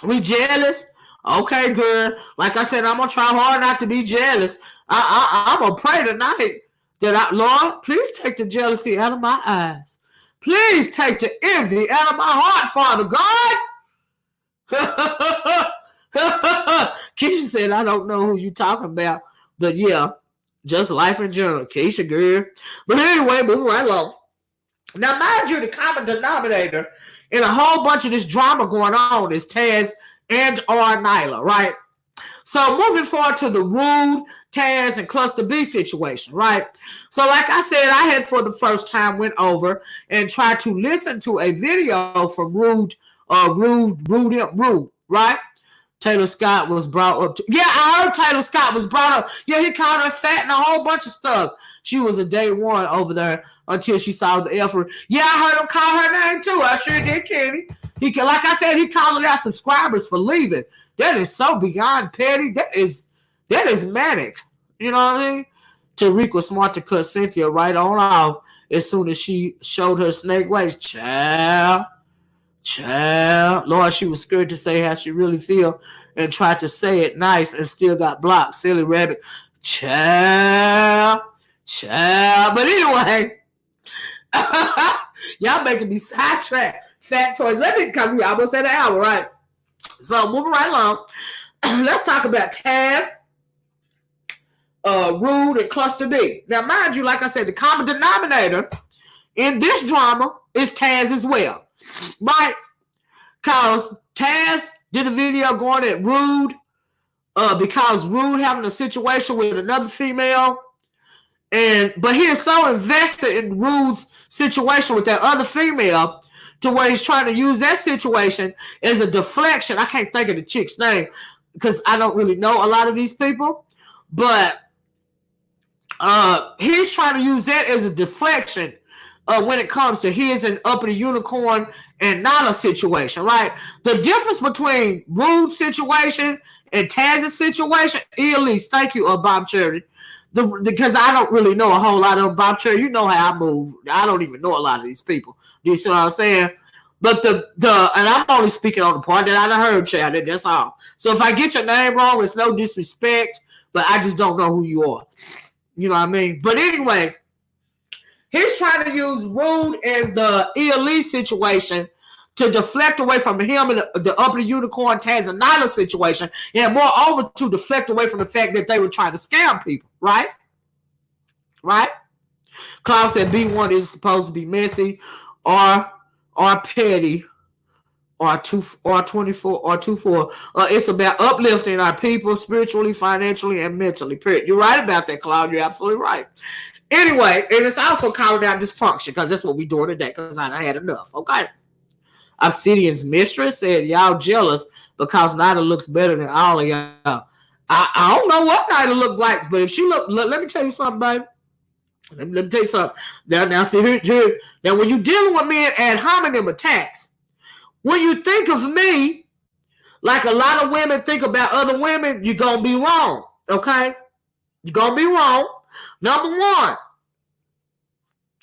We jealous? Okay, girl. Like I said, I'm going to try hard not to be jealous. I'm going to pray tonight that, Lord, please take the jealousy out of my eyes. Please take the envy out of my heart, Father God. Keisha said, I don't know who you talking about, but yeah, just life in general. Keisha, girl. But anyway, moving right along. Now, mind you, the common denominator in a whole bunch of this drama going on is Taz and or Nyla, right? So moving forward to the Rude, Taz, and Cluster B situation, right? So like I said, I had for the first time went over and tried to listen to a video from Rude, right? Taylor Scott was brought up. Yeah, I heard Taylor Scott was brought up. Yeah, he called her fat and a whole bunch of stuff. She was a day one over there until she saw the effort. Yeah, I heard him call her name too. I sure did, Kenny. Like I said, he called out subscribers for leaving. That is so beyond petty. That is manic. You know what I mean? Tariq was smart to cut Cynthia right on off as soon as she showed her snake ways. Child. Lord, she was scared to say how she really feel and tried to say it nice and still got blocked. Silly rabbit. Child. But anyway, y'all making me sidetrack. Fat toys. Because we almost at an hour, right? So moving right along. Let's talk about Taz, Rude, and Cluster D. Now, mind you, like I said, the common denominator in this drama is Taz as well. Right? Because Taz did a video going at Rude because Rude having a situation with another female. But he is so invested in Rude's situation with that other female to where he's trying to use that situation as a deflection. I can't think of the chick's name because I don't really know a lot of these people. But he's trying to use that as a deflection when it comes to his and Uppity Unicorn and Nala situation, right? The difference between Rude's situation and Taz's situation, Elise, thank you, Bob Cherry. Because I don't really know a whole lot of Bob Cherry. You know how I move. I don't even know a lot of these people. Do you see what I'm saying? But and I'm only speaking on the part that I heard, Chad. That's all. So if I get your name wrong, it's no disrespect, but I just don't know who you are. You know what I mean? But anyway, he's trying to use Rude and the Elise situation to deflect away from him and the Uppity Unicorn Taz and Nyla situation, and moreover to deflect away from the fact that they were trying to scam people, right? Right? Klaus said B1 is supposed to be messy or petty or 24 or 24. It's about uplifting our people spiritually, financially, and mentally. Period. You're right about that, Claude. You're absolutely right. Anyway, and it's also calling out dysfunction because that's what we're doing today because I had enough. Okay. Obsidian's mistress said, y'all jealous because Nida looks better than all of y'all. I don't know what Nida look like, but if she look, let me tell you something, baby. Let me tell you something. Now see here. Now, when you're dealing with me ad hominem attacks, when you think of me, like a lot of women think about other women, you're going to be wrong, okay? You're going to be wrong. Number one,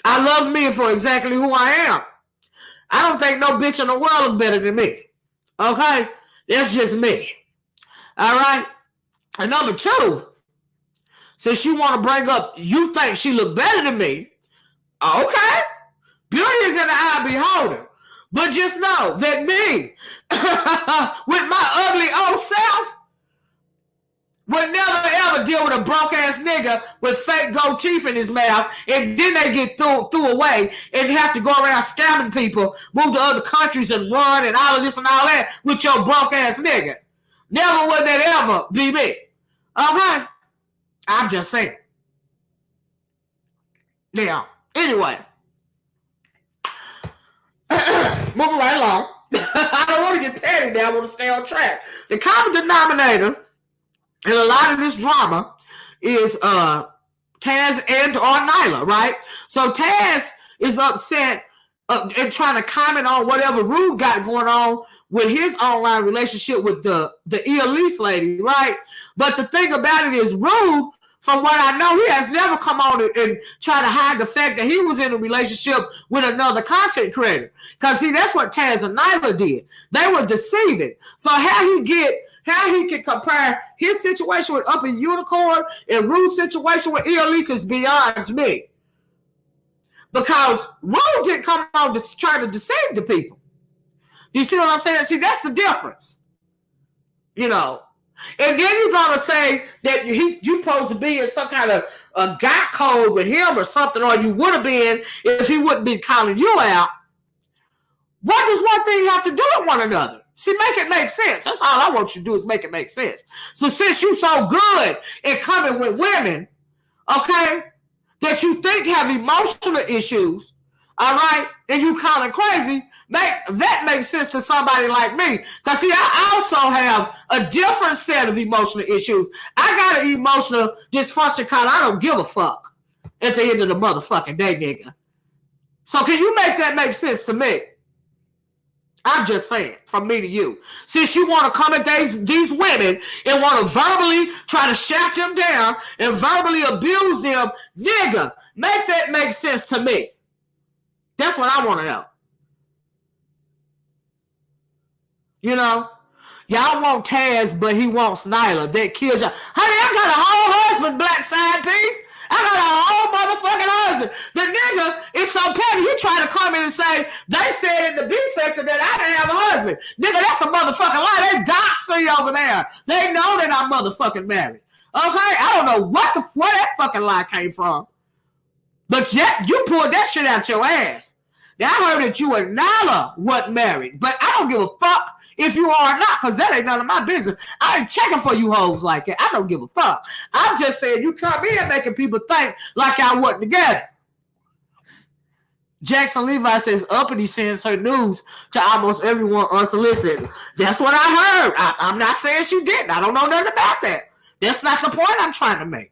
I love me for exactly who I am. I don't think no bitch in the world is better than me. Okay? That's just me. All right? And number two, since you want to bring up, you think she look better than me. Okay? Beauty is in the eye of the beholder. But just know that me, with my ugly old self, would never ever deal with a broke ass nigga with fake gold teeth in his mouth, and then they get threw away and have to go around scamming people, move to other countries and run and all of this and all that with your broke ass nigga. Never would that ever be me. Okay? I'm just saying. Now, anyway. Moving right along. I don't want to get petty now. I want to stay on track. The common denominator and a lot of this drama is Taz and or Nyla, right? So Taz is upset and trying to comment on whatever Rude got going on with his online relationship with the Elise lady, right? But the thing about it is Rude, from what I know, he has never come on and try to hide the fact that he was in a relationship with another content creator. Because, see, that's what Taz and Nyla did. They were deceiving. So how he can compare his situation with Uppity Unicorn and Rude's situation with Elise is beyond me. Because Rude didn't come out to try to deceive the people. Do you see what I'm saying? See, that's the difference. You know. And then you're going to say that you're supposed to be in some kind of a guy code with him or something, or you would have been if he wouldn't be calling you out. What does one thing have to do with one another? See, make it make sense. That's all I want you to do is make it make sense. So since you're so good at coming with women, okay, that you think have emotional issues, all right, and you calling crazy, that makes sense to somebody like me. Because, see, I also have a different set of emotional issues. I got an emotional dysfunction called I don't give a fuck. at the end of the motherfucking day, nigga. So can you make that make sense to me? I'm just saying, from me to you. Since you want to come at these women and want to verbally try to shout them down and verbally abuse them, nigga, make that make sense to me. That's what I want to know. You know? Y'all want Taz, but he wants Nyla. That kills y'all. Honey, I got a whole husband, black side piece. I got a whole motherfucking husband. The nigga is so petty. He trying to come in and say, they said in the B sector that I didn't have a husband. Nigga, that's a motherfucking lie. They doxed me over there. They know that I'm motherfucking married. Okay? I don't know where that fucking lie came from. But yet, you pulled that shit out your ass. Now, I heard that you and Nyla wasn't married. But I don't give a fuck if you are or not, because that ain't none of my business. I ain't checking for you hoes like that. I don't give a fuck. I'm just saying you come in making people think like I wasn't together. Jackson Levi says Uppity sends her news to almost everyone unsolicited. That's what I heard. I'm not saying she didn't. I don't know nothing about that. That's not the point I'm trying to make.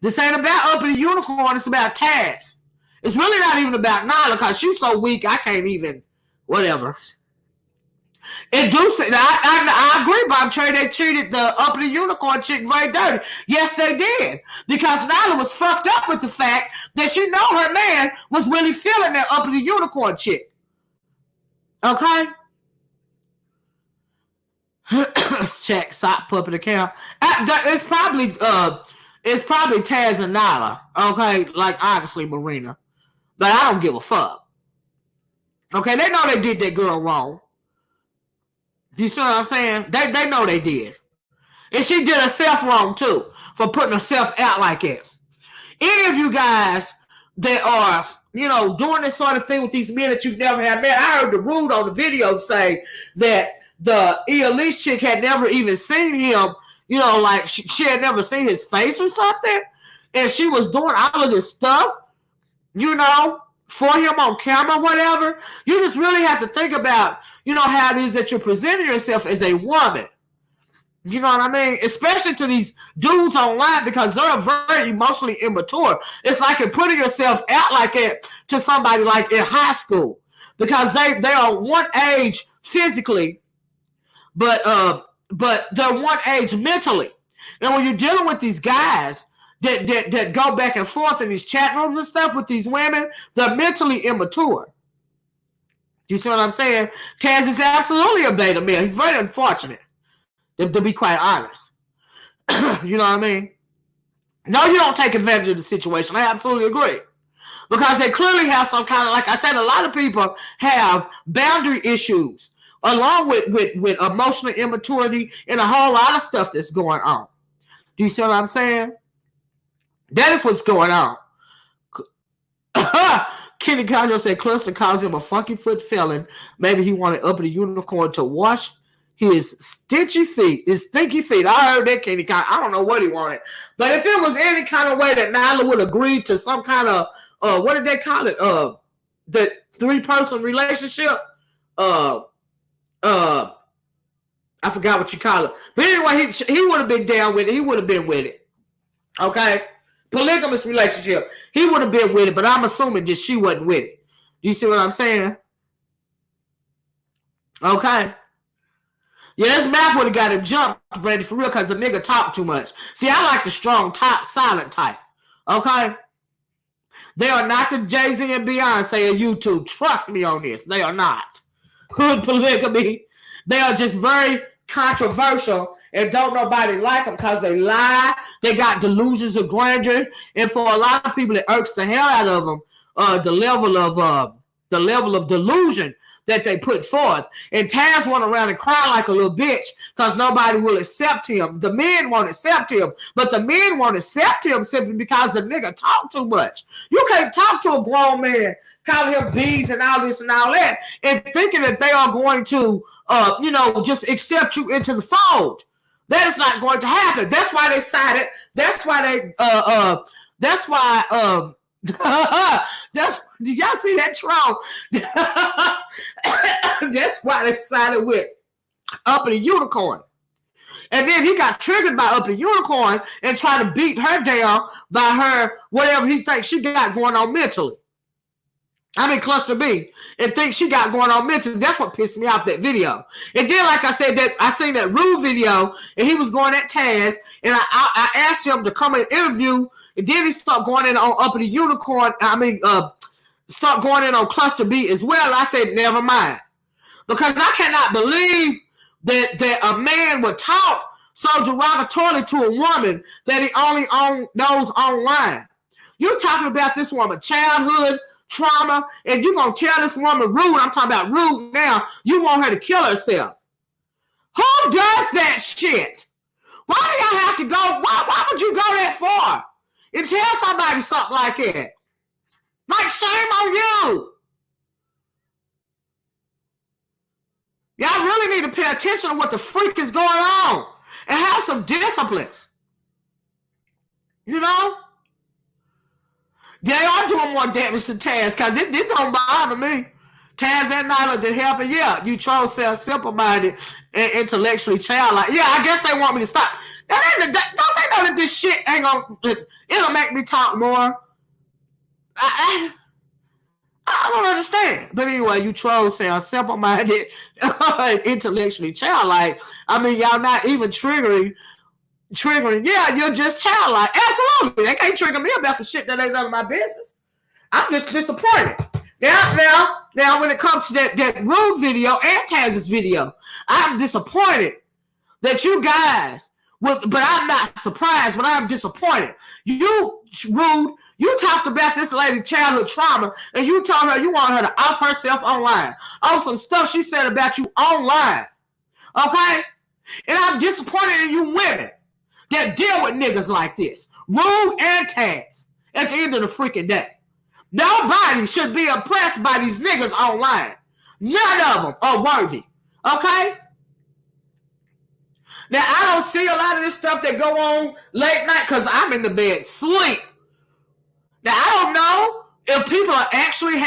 This ain't about Uppity Unicorn. It's about Taz. It's really not even about Nyla because she's so weak I can't even, whatever. It do say I agree, Bob Trey. They treated the Uppity Unicorn chick very dirty. Yes, they did. Because Nyla was fucked up with the fact that she know her man was really feeling that Uppity Unicorn chick. Okay? Let's check sock puppet account. It's probably Taz and Nyla. Okay? Like honestly, Marina. But I don't give a fuck. Okay, they know they did that girl wrong. Do you see what I'm saying? They know they did. And she did herself wrong, too, for putting herself out like that. Any of you guys that are, doing this sort of thing with these men that you've never had met, I heard the Rude on the video say that the Elise chick had never even seen him, like she had never seen his face or something. And she was doing all of this stuff, for him on camera, whatever. You just really have to think about, how it is that you're presenting yourself as a woman. You know what I mean? Especially to these dudes online because they're very emotionally immature. It's like you're putting yourself out like that to somebody like in high school because they are one age physically, but they're one age mentally. And when you're dealing with these guys that go back and forth in these chat rooms and stuff with these women, they're mentally immature. You see what I'm saying? Taz is absolutely a beta male. He's very unfortunate, to be quite honest. You know what I mean? No, you don't take advantage of the situation. I absolutely agree. Because they clearly have some kind of, like I said, a lot of people have boundary issues along with emotional immaturity and a whole lot of stuff that's going on. Do you see what I'm saying? That is what's going on. Kenny Conjo said Cluster calls him a funky foot felon. Maybe he wanted Uppity Unicorn to wash his stinky feet. I heard that, Kenny Conjo. I don't know what he wanted. But if it was any kind of way that Nyla would agree to some kind of, what did they call it? The 3-person relationship. I forgot what you call it. But anyway, he would have been down with it. He would have been with it. Okay? Polygamous relationship. He would have been with it, but I'm assuming just she wasn't with it. You see what I'm saying? Okay. Yeah, this map would have got him jumped, Brandon, for real, because the nigga talked too much. See, I like the strong, silent type. Okay? They are not the Jay-Z and Beyonce of YouTube. Trust me on this. They are not. Hood polygamy. They are just very controversial and don't nobody like them because they lie. They got delusions of grandeur. And for a lot of people, it irks the hell out of them, the level of delusion that they put forth. And Taz went around and cried like a little bitch because nobody will accept him. The men won't accept him, but the men won't accept him simply because the nigga talk too much. You can't talk to a grown man, calling him bees and all this and all that, and thinking that they are going to, just accept you into the fold. That is not going to happen. That's why they sided. That's why did y'all see that troll? That's why they sided with Uppity Unicorn. And then he got triggered by Up the Unicorn and tried to beat her down by her, whatever he thinks she got going on mentally. I mean, Cluster B, and think she got going on mentally. That's what pissed me off that video. And then, like I said, that I seen that Rude video, and he was going at Taz, and I asked him to come and interview, and then he started going in on Up the Unicorn. Start going in on Cluster B as well. I said, never mind, because I cannot believe that a man would talk so derogatorily to a woman that he only knows online. You're talking about this woman childhood trauma, and you're going to tell this woman Rude, I'm talking about Rude now, you want her to kill herself. Who does that shit? Why do y'all have to go? Why would you go that far and tell somebody something like that? Like, shame on you. Y'all really need to pay attention to what the freak is going on and have some discipline. You know? They are doing more damage to Taz because it don't bother me. Taz and Nyla did help, and yeah, you trolls sound simple-minded and intellectually childlike. Yeah, I guess they want me to stop. Don't they know that this shit ain't gonna, it'll make me talk more? I don't understand. But anyway, you trolls sound simple-minded and intellectually childlike. I mean, y'all not even triggering. Yeah, you're just childlike. Absolutely. They can't trigger me about some shit that ain't none of my business. I'm just disappointed. Now, when it comes to that Rude video and Taz's video, I'm disappointed that you guys, but I'm not surprised, but I'm disappointed. You, Rude, you talked about this lady's childhood trauma, and you told her you want her to off herself online. Off some stuff she said about you online. Okay? And I'm disappointed in you women that deal with niggas like this. Rude and Taz at the end of the freaking day. Nobody should be impressed by these niggas online. None of them are worthy. Okay? Now, I don't see a lot of this stuff that go on late night because I'm in the bed sleep. Now, I don't know if people are actually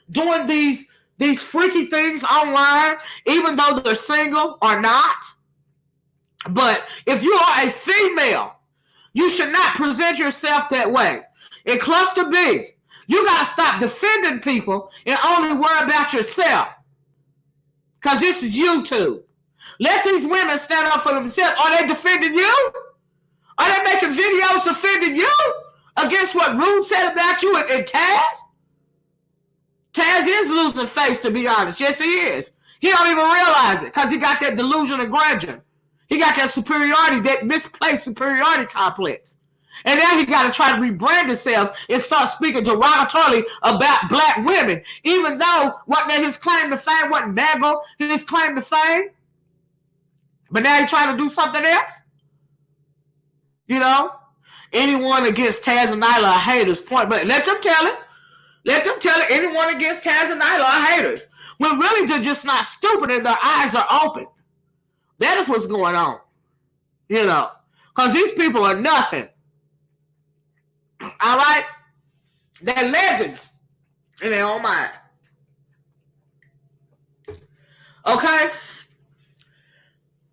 doing these freaky things online, even though they're single or not. But if you are a female, you should not present yourself that way. In Cluster B, you got to stop defending people and only worry about yourself. Because this is YouTube. Let these women stand up for themselves. Are they defending you? Are they making videos defending you against what Rude said about you and Taz? Taz is losing face, to be honest. Yes, he is. He don't even realize it because he got that delusion of grandeur. He got that superiority, that misplaced superiority complex. And now he got to try to rebrand himself and start speaking derogatorily about black women, even though what his claim to fame wasn't Bagel, his claim to fame. But now he's trying to do something else. You know? Anyone against Taz and Nyla are haters, point blank. Let them tell it. Let them tell it. Anyone against Taz and Nyla are haters. When really they're just not stupid and their eyes are open. That is what's going on. You know? Because these people are nothing. All right? They're legends in their own mind. Okay?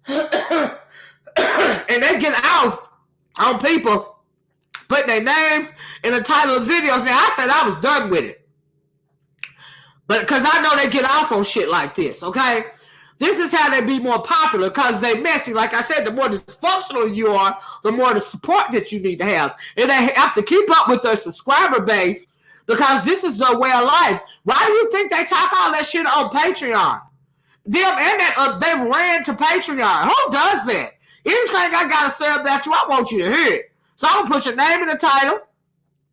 And they get out on people putting their names in the title of videos. Now, I said I was done with it. But because I know they get off on shit like this, okay? This is how they be more popular because they messy. Like I said, the more dysfunctional you are, the more the support that you need to have. And they have to keep up with their subscriber base because this is their way of life. Why do you think they talk all that shit on Patreon? Them and that they ran to Patreon. Who does that? Anything I got to say about you, I want you to hear it. So I'm going to put your name in the title.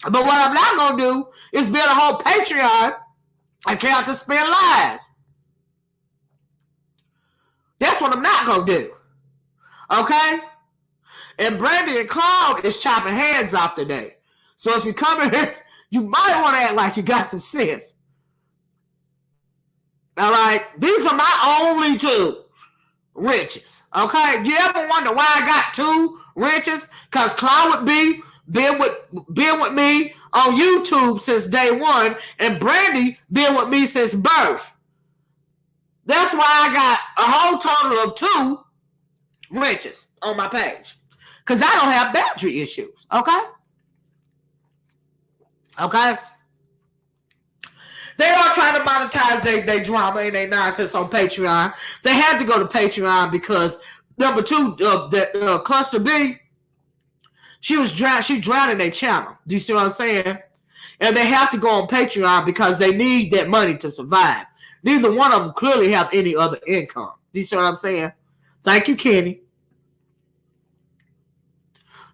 But what I'm not going to do is build a whole Patreon account to spend lies. That's what I'm not going to do. Okay? And Brandy and Claude is chopping heads off today. So if you come in here, you might want to act like you got some sense. All right? These are my only two wrenches. Okay? You ever wonder why I got two wrenches? Because Claude would be been with me on YouTube since day one, and Brandy been with me since birth. That's why I got a whole total of two wrenches on my page. Because I don't have boundary issues. Okay? Okay? They are trying to monetize their drama and their nonsense on Patreon. They had to go to Patreon because number two, Cluster B, she drowned in their channel. Do you see what I'm saying? And they have to go on Patreon because they need that money to survive. Neither one of them clearly have any other income. Do you see what I'm saying? Thank you, Kenny.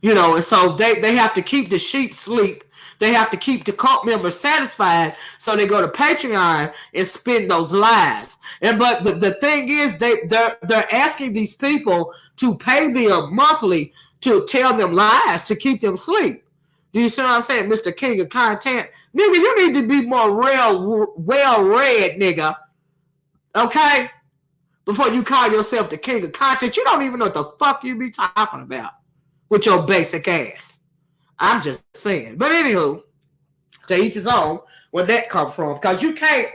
You know, and so they have to keep the sheep asleep. They have to keep the cult members satisfied, so they go to Patreon and spend those lies. And but the thing is, they're asking these people to pay them monthly to tell them lies to keep them asleep. Do you see what I'm saying, Mr. King of Content? Nigga, you need to be more well-read, nigga. Okay? Before you call yourself the King of Content, you don't even know what the fuck you be talking about with your basic ass. I'm just saying. But anywho, to each his own, where that come from. Because you can't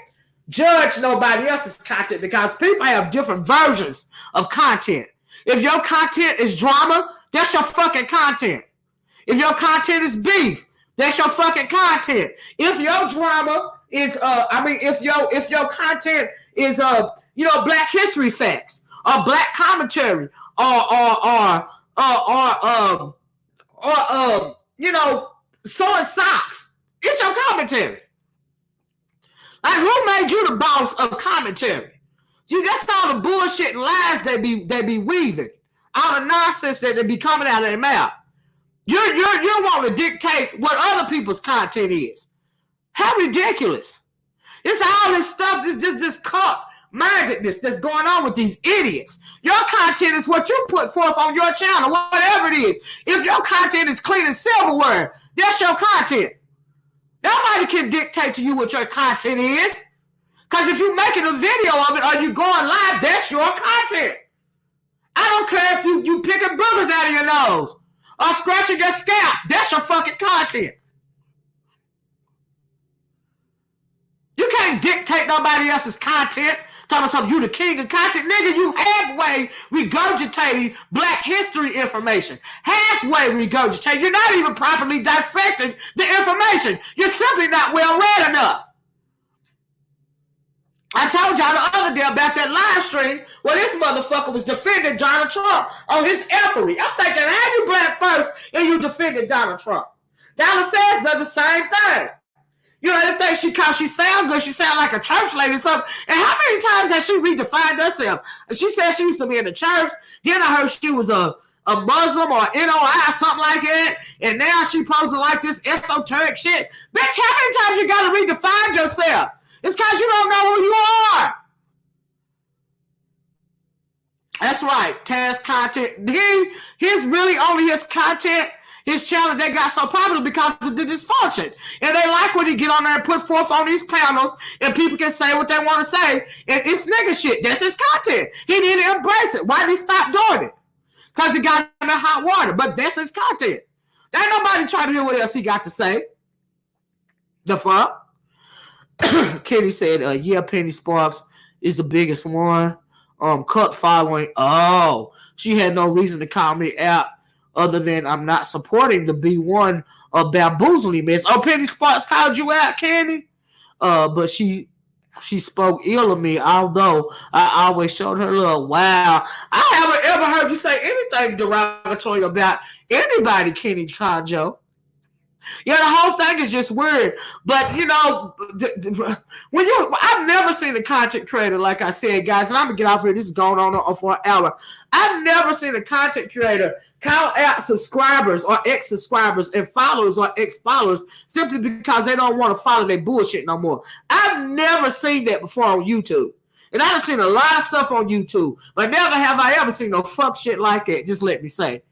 judge nobody else's content because people have different versions of content. If your content is drama, that's your fucking content. If your content is beef, that's your fucking content. If your drama is, if your content is, Black history facts or Black commentary or sewing socks, it's your commentary. Like, who made you the boss of commentary? See, that's all the bullshit and lies they be weaving, all the nonsense that they be coming out of their mouth. You want to dictate what other people's content is. How ridiculous. It's all this stuff, this cult-mindedness that's going on with these idiots. Your content is what you put forth on your channel, whatever it is. If your content is clean and silverware, that's your content. Nobody can dictate to you what your content is. Because if you're making a video of it or you going live, that's your content. I don't care if you picking boogers out of your nose or scratching your scalp. That's your fucking content. You can't dictate nobody else's content. Talking about something, you the king of content. Nigga, you halfway regurgitating Black history information. Halfway regurgitating. You're not even properly dissecting the information. You're simply not well read enough. I told y'all the other day about that live stream where this motherfucker was defending Donald Trump on his effery. I'm thinking, how you Black first and you defended Donald Trump? Donald says does the same thing. You know, the thing she sound good. She sound like a church lady or something. And how many times has she redefined herself? And she said she used to be in the church. Then I heard she was a Muslim or NOI or something like that. And now she posing like this esoteric shit. Bitch, how many times you got to redefine yourself? It's because you don't know who you are. That's right. Taz content. He's really only his content. His channel, they got so popular because of the dysfunction. And they like when he get on there and put forth on these panels and people can say what they want to say. And it's nigga shit. That's his content. He need to embrace it. Why did he stop doing it? Because he got in the hot water. But that's his content. There ain't nobody trying to hear what else he got to say. The fuck? Kenny said, yeah, Penny Sparks is the biggest one. Cut following. Oh, she had no reason to call me out other than I'm not supporting the B1 of bamboozling mess. Oh, Penny Sparks called you out, Kenny? But she spoke ill of me, although I always showed her love. Wow. I haven't ever heard you say anything derogatory about anybody, Kenny Conjo. Yeah, the whole thing is just weird. But, you know, I've never seen a content creator, like I said, guys, and I'm going to get off here. This is going on for an hour. I've never seen a content creator call out subscribers or ex-subscribers and followers or ex-followers simply because they don't want to follow their bullshit no more. I've never seen that before on YouTube. And I've seen a lot of stuff on YouTube, but never have I ever seen no fuck shit like that. Just let me say.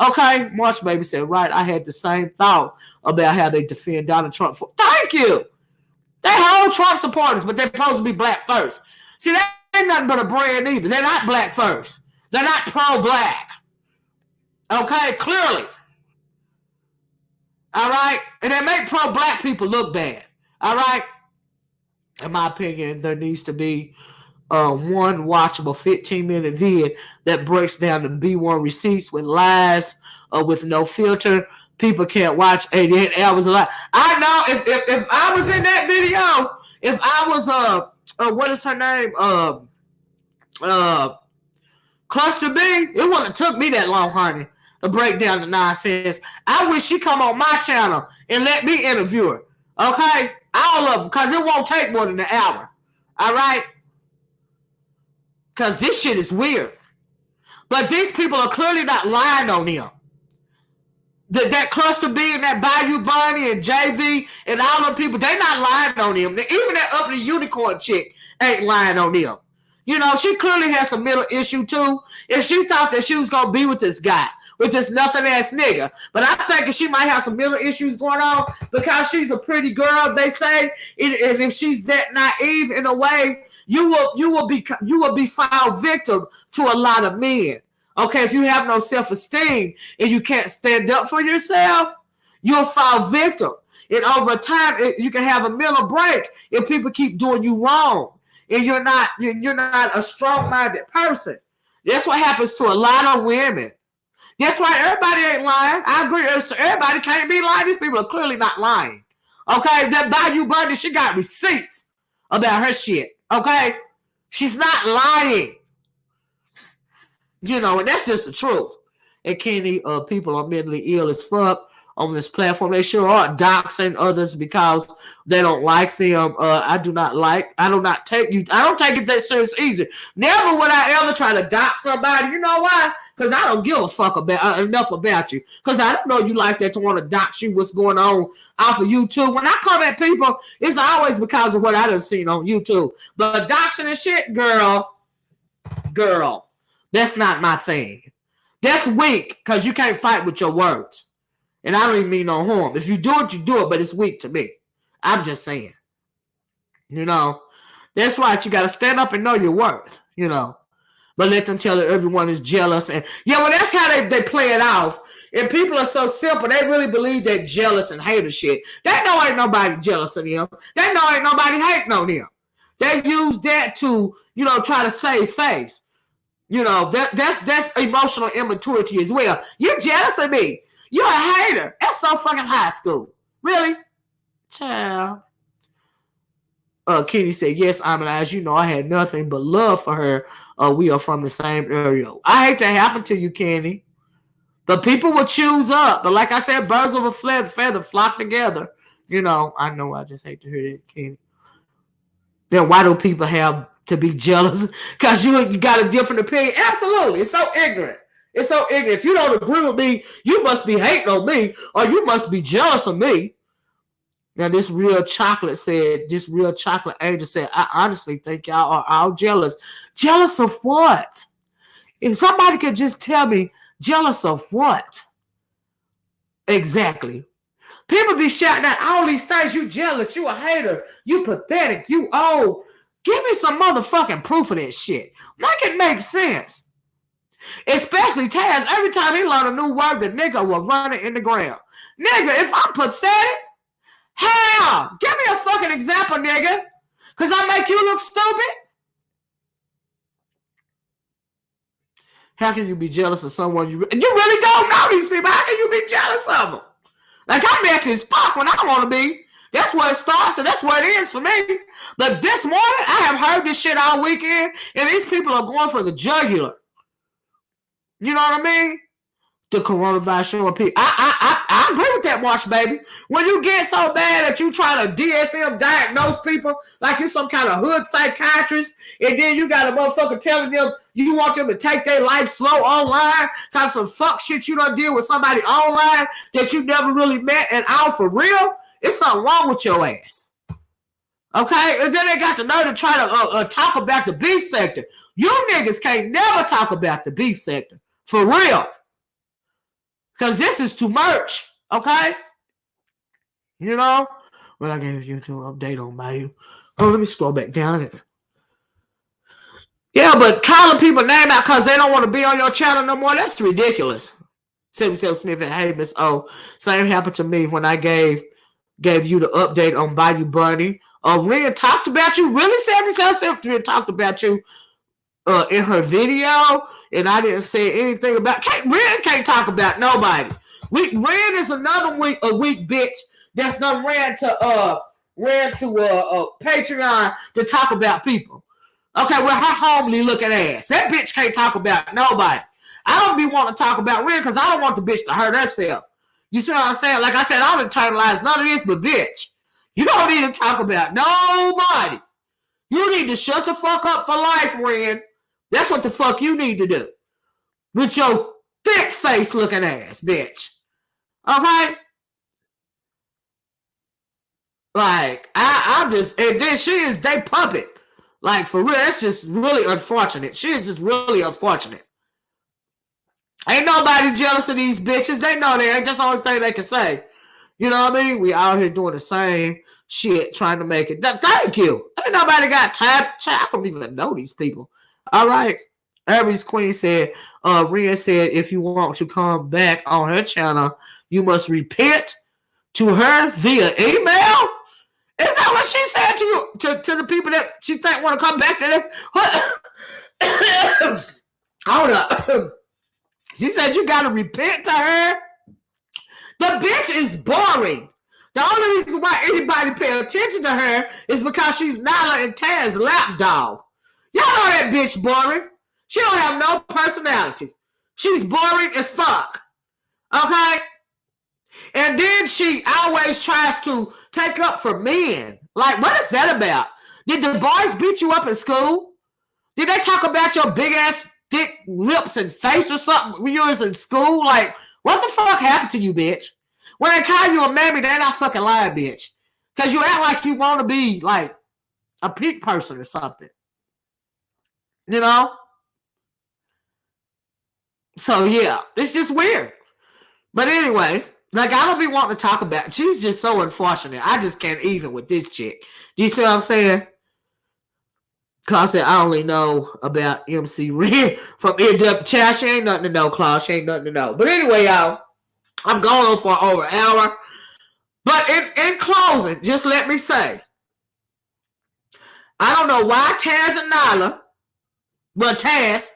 Okay, March Baby said, right, I had the same thought about how they defend Donald Trump. Thank you. They whole Trump supporters, but they're supposed to be Black first. See, that ain't nothing but a brand either. They're not Black first. They're not pro-Black. Okay, clearly. All right? And they make pro-Black people look bad. All right? In my opinion, there needs to be one watchable 15-minute vid that breaks down the B1 receipts with lies, with no filter. People can't watch 88 hours of live. I know if I was in that video, if I was what is her name? Cluster B, it wouldn't have took me that long, honey, to break down the nonsense. I wish she come on my channel and let me interview her. Okay? All of them, because it won't take more than an hour. All right? Because this shit is weird. But these people are clearly not lying on him. That Cluster B and that Bayou Bunny and JV and all them people, they not lying on him. Even that uppity unicorn chick ain't lying on him. You know, she clearly has some mental issue too. And she thought that she was going to be with this guy, with this nothing ass nigga. But I'm thinking she might have some mental issues going on because she's a pretty girl, they say. And if she's that naive in a way, you will be found victim to a lot of men. Okay, if you have no self-esteem and you can't stand up for yourself, you'll fall victim. And over time, you can have a mental break if people keep doing you wrong. And you're not a strong-minded person. That's what happens to a lot of women. That's why everybody ain't lying. I agree. Everybody can't be lying. These people are clearly not lying. Okay? That Bayou Bunny, she got receipts about her shit. Okay? She's not lying. You know, and that's just the truth. And Kenny, people are mentally ill as fuck on this platform. They sure are doxing others because they don't like them. I don't take it that serious easy. Never would I ever try to dox somebody. You know why? Because I don't give a fuck enough about you. Because I don't know you like that to want to dox you what's going on off of YouTube. When I come at people, it's always because of what I done seen on YouTube. But doxing and shit, girl, that's not my thing. That's weak because you can't fight with your words. And I don't even mean no harm. If you do it, you do it, but it's weak to me. I'm just saying. You know, that's right. You got to stand up and know your worth, you know. But let them tell that everyone is jealous. And yeah, well, that's how they play it off. And people are so simple. They really believe they're jealous and hater shit. They know ain't nobody jealous of them. They know ain't nobody hating on them. They use that to, you know, try to save face. You know, that's emotional immaturity as well. You're jealous of me. You're a hater. That's so fucking high school. Really? Child. Kenny said, yes, as you know, I had nothing but love for her. We are from the same area. I hate that happen to you, Kenny. But people will choose up. But like I said, birds of a feather flock together. You know, I know I just hate to hear that, Kenny. Then why do people have to be jealous? Because you got a different opinion? Absolutely. It's so ignorant. It's so ignorant. If you don't agree with me, you must be hating on me or you must be jealous of me. Now, this real chocolate angel said, I honestly think y'all are all jealous. Jealous of what? If somebody could just tell me, jealous of what? Exactly. People be shouting out all these things. You jealous. You a hater. You pathetic. You old. Give me some motherfucking proof of that shit. Make it make sense. Especially Taz. Every time he learned a new word, the nigga will run it in the ground. Nigga, if I'm pathetic, how? Give me a fucking example, nigga. Because I make you look stupid? How can you be jealous of someone you really don't know these people? How can you be jealous of them? Like, I'm messy as fuck when I want to be. That's where it starts and that's where it ends for me. But this morning, I have heard this shit all weekend, and these people are going for the jugular. You know what I mean? The coronavirus showing people. I agree with that, March, baby. When you get so bad that you try to DSM diagnose people like you're some kind of hood psychiatrist, and then you got a motherfucker telling them you want them to take their life slow online because some fuck shit you done deal with somebody online that you never really met and all for real, it's something wrong with your ass. Okay? And then they got the nerve to try to talk about the beef sector. You niggas can't never talk about the beef sector. For real. Because this is too much. Okay? You know? Well, I gave you an update on Bayou. Oh, let me scroll back down there. Yeah, but calling people name out because they don't want to be on your channel no more, that's ridiculous. 77 Smith and hey, Miss O. Same happened to me when I gave you the update on Bayou Bunny. Rhea talked about you. Really said herself. Rhea talked about you in her video, and I didn't say anything about. Rhea can't talk about nobody. Rhea is another weak bitch that's done ran to Patreon to talk about people. Okay, well, her homely looking ass. That bitch can't talk about nobody. I don't be wanting to talk about Rhea because I don't want the bitch to hurt herself. You see what I'm saying? Like I said, I don't internalize none of this, but bitch, you don't need to talk about nobody. You need to shut the fuck up for life, Ren. That's what the fuck you need to do. With your thick face looking ass, bitch. Okay? Like, I'm just, and then she is they puppet. Like, for real, that's just really unfortunate. She is just really unfortunate. Ain't nobody jealous of these bitches. They know they ain't. That's the only thing they can say. You know what I mean? We out here doing the same shit, trying to make it. Thank you. Ain't nobody got time. I don't even know these people. All right. Aries Queen said, Rhea said, if you want to come back on her channel, you must repent to her via email. Is that what she said to you? To the people that she think want to come back to them? Hold up. She said you got to repent to her. The bitch is boring. The only reason why anybody pay attention to her is because she's Nyla and Taz's lapdog. Y'all know that bitch boring. She don't have no personality. She's boring as fuck. Okay? And then she always tries to take up for men. Like, what is that about? Did the boys beat you up in school? Did they talk about your big ass thick lips and face or something when you was in school? Like, what the fuck happened to you, bitch? When they call you a mammy, they're not fucking lying, bitch. Because you act like you want to be, like, a pink person or something. You know? So, yeah. It's just weird. But anyway, like, I don't be wanting to talk about it. She's just so unfortunate. I just can't even with this chick. Do you see what I'm saying? Claude said, I only know about MC Ren from in-depth chat. She ain't nothing to know, Claude. She ain't nothing to know. But anyway, y'all, I'm going on for over an hour. But in closing, just let me say, I don't know why Taz and Nyla, but Taz,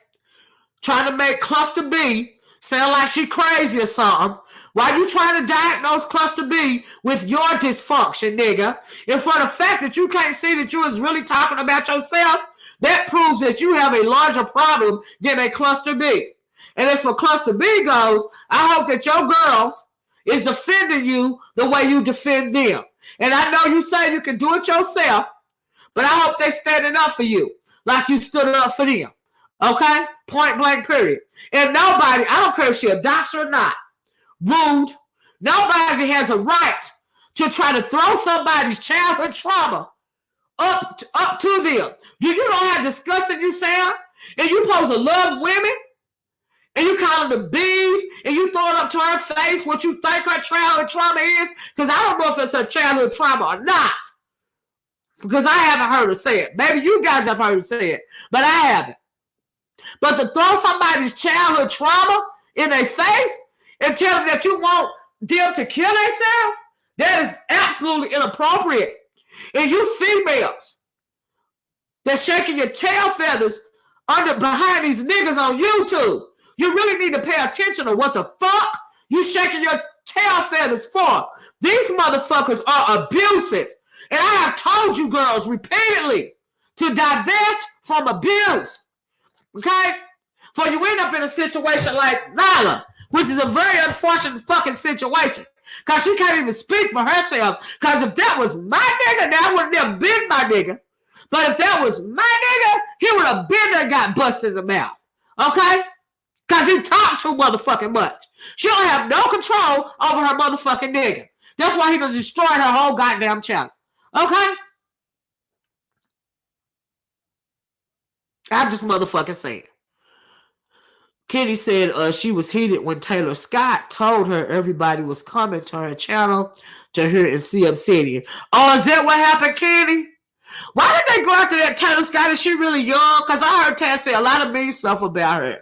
trying to make Cluster B sound like she crazy or something. Why you trying to diagnose Cluster B with your dysfunction, nigga? And for the fact that you can't see that you was really talking about yourself, that proves that you have a larger problem than a Cluster B. And as for Cluster B goes, I hope that your girls is defending you the way you defend them. And I know you say you can do it yourself, but I hope they standing up for you like you stood up for them. Okay? Point blank, period. And nobody, I don't care if she a doctor or not, rude. Nobody has a right to try to throw somebody's childhood trauma up to them. Do you know how disgusting you sound? And you supposed to love women? And you calling them bees? And you throwing up to her face what you think her childhood trauma is? Because I don't know if it's her childhood trauma or not. Because I haven't heard her say it. Maybe you guys have heard her say it. But I haven't. But to throw somebody's childhood trauma in their face and tell them that you want them to kill themselves, that is absolutely inappropriate. And you females that's shaking your tail feathers behind these niggas on YouTube, you really need to pay attention to what the fuck you shaking your tail feathers for. These motherfuckers are abusive. And I have told you girls repeatedly to divest from abuse. Okay? For you end up in a situation like Nyla, which is a very unfortunate fucking situation. Because she can't even speak for herself. Because if that was my nigga, that would have been my nigga. But if that was my nigga, he would have been there and got busted in the mouth. Okay? Because he talked too motherfucking much. She don't have no control over her motherfucking nigga. That's why he done destroyed her whole goddamn channel. Okay? I'm just motherfucking saying. Kenny said she was heated when Taylor Scott told her everybody was coming to her channel to hear and see Obsidian. Oh, is that what happened, Kenny? Why did they go after that Taylor Scott? Is she really young? Because I heard Taz say a lot of mean stuff about her.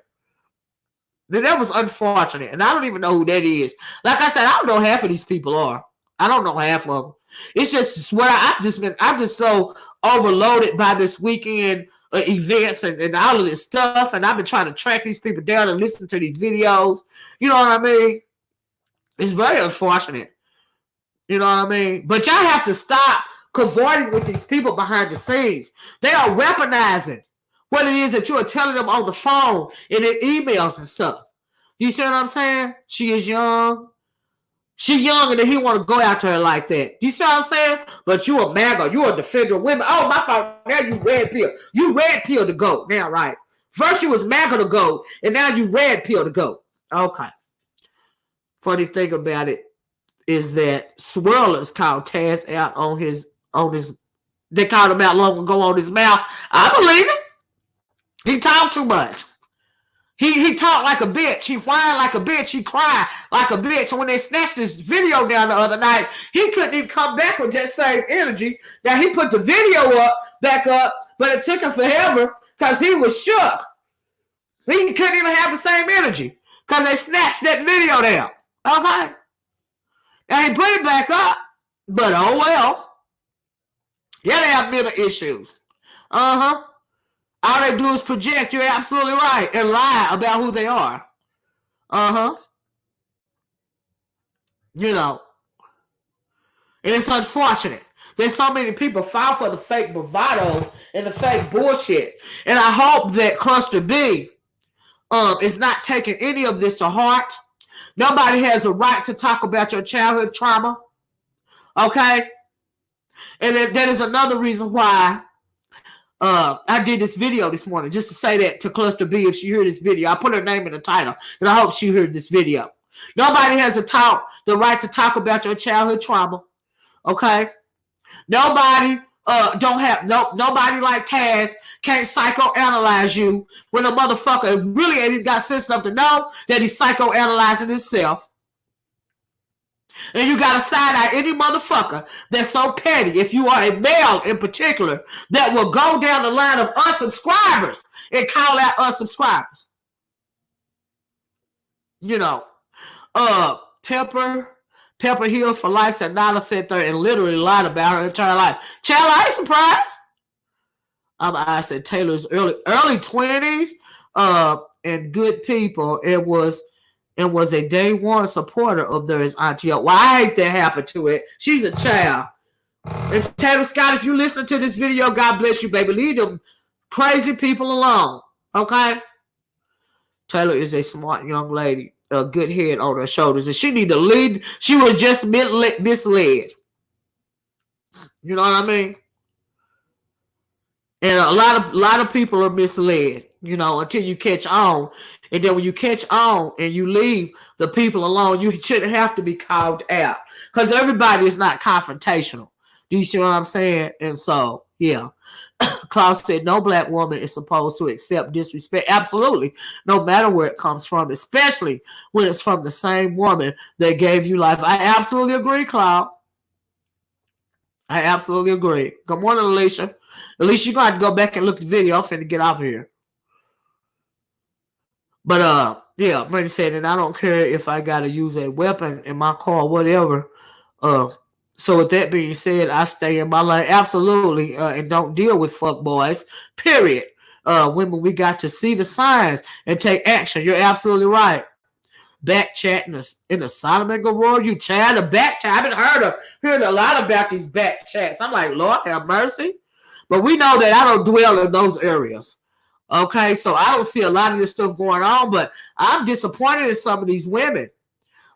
That was unfortunate, and I don't even know who that is. Like I said, I don't know half of these people are. I don't know half of them. It's just where I'm just so overloaded by this weekend events and all of this stuff, and I've been trying to track these people down and listen to these videos. You know what I mean? It's very unfortunate. You know what I mean? But y'all have to stop cavorting with these people behind the scenes. They are weaponizing what it is that you are telling them on the phone and in emails and stuff. You see what I'm saying? She is young. She young and then he want to go after her like that. You see what I'm saying? But you a MAGA. You a defender of women. Oh, my fault. Now you red pill. You red pill to go. Now, right. First you was MAGA to go, and now you red pill to go. Okay. Funny thing about it is that Swirlers called Taz out on his, they called him out long ago on his mouth. I believe it. He talked too much. He talked like a bitch. He whined like a bitch. He cried like a bitch. And when they snatched this video down the other night, he couldn't even come back with that same energy. Now he put the video back up, but it took him forever because he was shook. He couldn't even have the same energy because they snatched that video down. Okay. Now he put it back up, but oh well. Yeah, they have mental issues. Uh-huh. All they do is project. You're absolutely right. And lie about who they are. Uh-huh. You know. And it's unfortunate. There's so many people fall for the fake bravado and the fake bullshit. And I hope that Cluster B is not taking any of this to heart. Nobody has a right to talk about your childhood trauma. Okay? And that is another reason why I did this video this morning, just to say that to Cluster B if she heard this video. I put her name in the title, and I hope she heard this video. Nobody has the right to talk about your childhood trauma. Okay? Nobody nobody like Taz can't psychoanalyze you when a motherfucker really ain't even got sense enough to know that he's psychoanalyzing himself. And you got to side eye any motherfucker that's so petty, if you are a male in particular, that will go down the line of unsubscribers and call out unsubscribers. You know, Pepper Hill for Life said Nala sat there and literally lied about her entire life. Child, I ain't surprised. I said Taylor's early 20s and good people. It was a day one supporter of theirs, Auntie. Well, I hate that happened to it. She's a child. And Taylor Scott, if you listen to this video, God bless you, baby. Leave them crazy people alone. Okay? Taylor is a smart young lady. A good head on her shoulders. And she need to lead. She was just misled. You know what I mean? And a lot of people are misled, you know, until you catch on. And then when you catch on and you leave the people alone, you shouldn't have to be called out. Because everybody is not confrontational. Do you see what I'm saying? And so, yeah. Klaus said no black woman is supposed to accept disrespect. Absolutely. No matter where it comes from, especially when it's from the same woman that gave you life. I absolutely agree, Klaus. I absolutely agree. Good morning, Alicia. Alicia, you're going to have to go back and look at the video. I'm finna get off of here. But, yeah, Brady said, and I don't care if I got to use a weapon in my car or whatever. So with that being said, I stay in my lane. Absolutely. And don't deal with fuck boys. Period. Women, we got to see the signs and take action. You're absolutely right. Back chat in the Sodom and Gomorrah, you chat a back chat. I've been heard a lot about these back chats. I'm like, Lord have mercy. But we know that I don't dwell in those areas. Okay, so I don't see a lot of this stuff going on, but I'm disappointed in some of these women.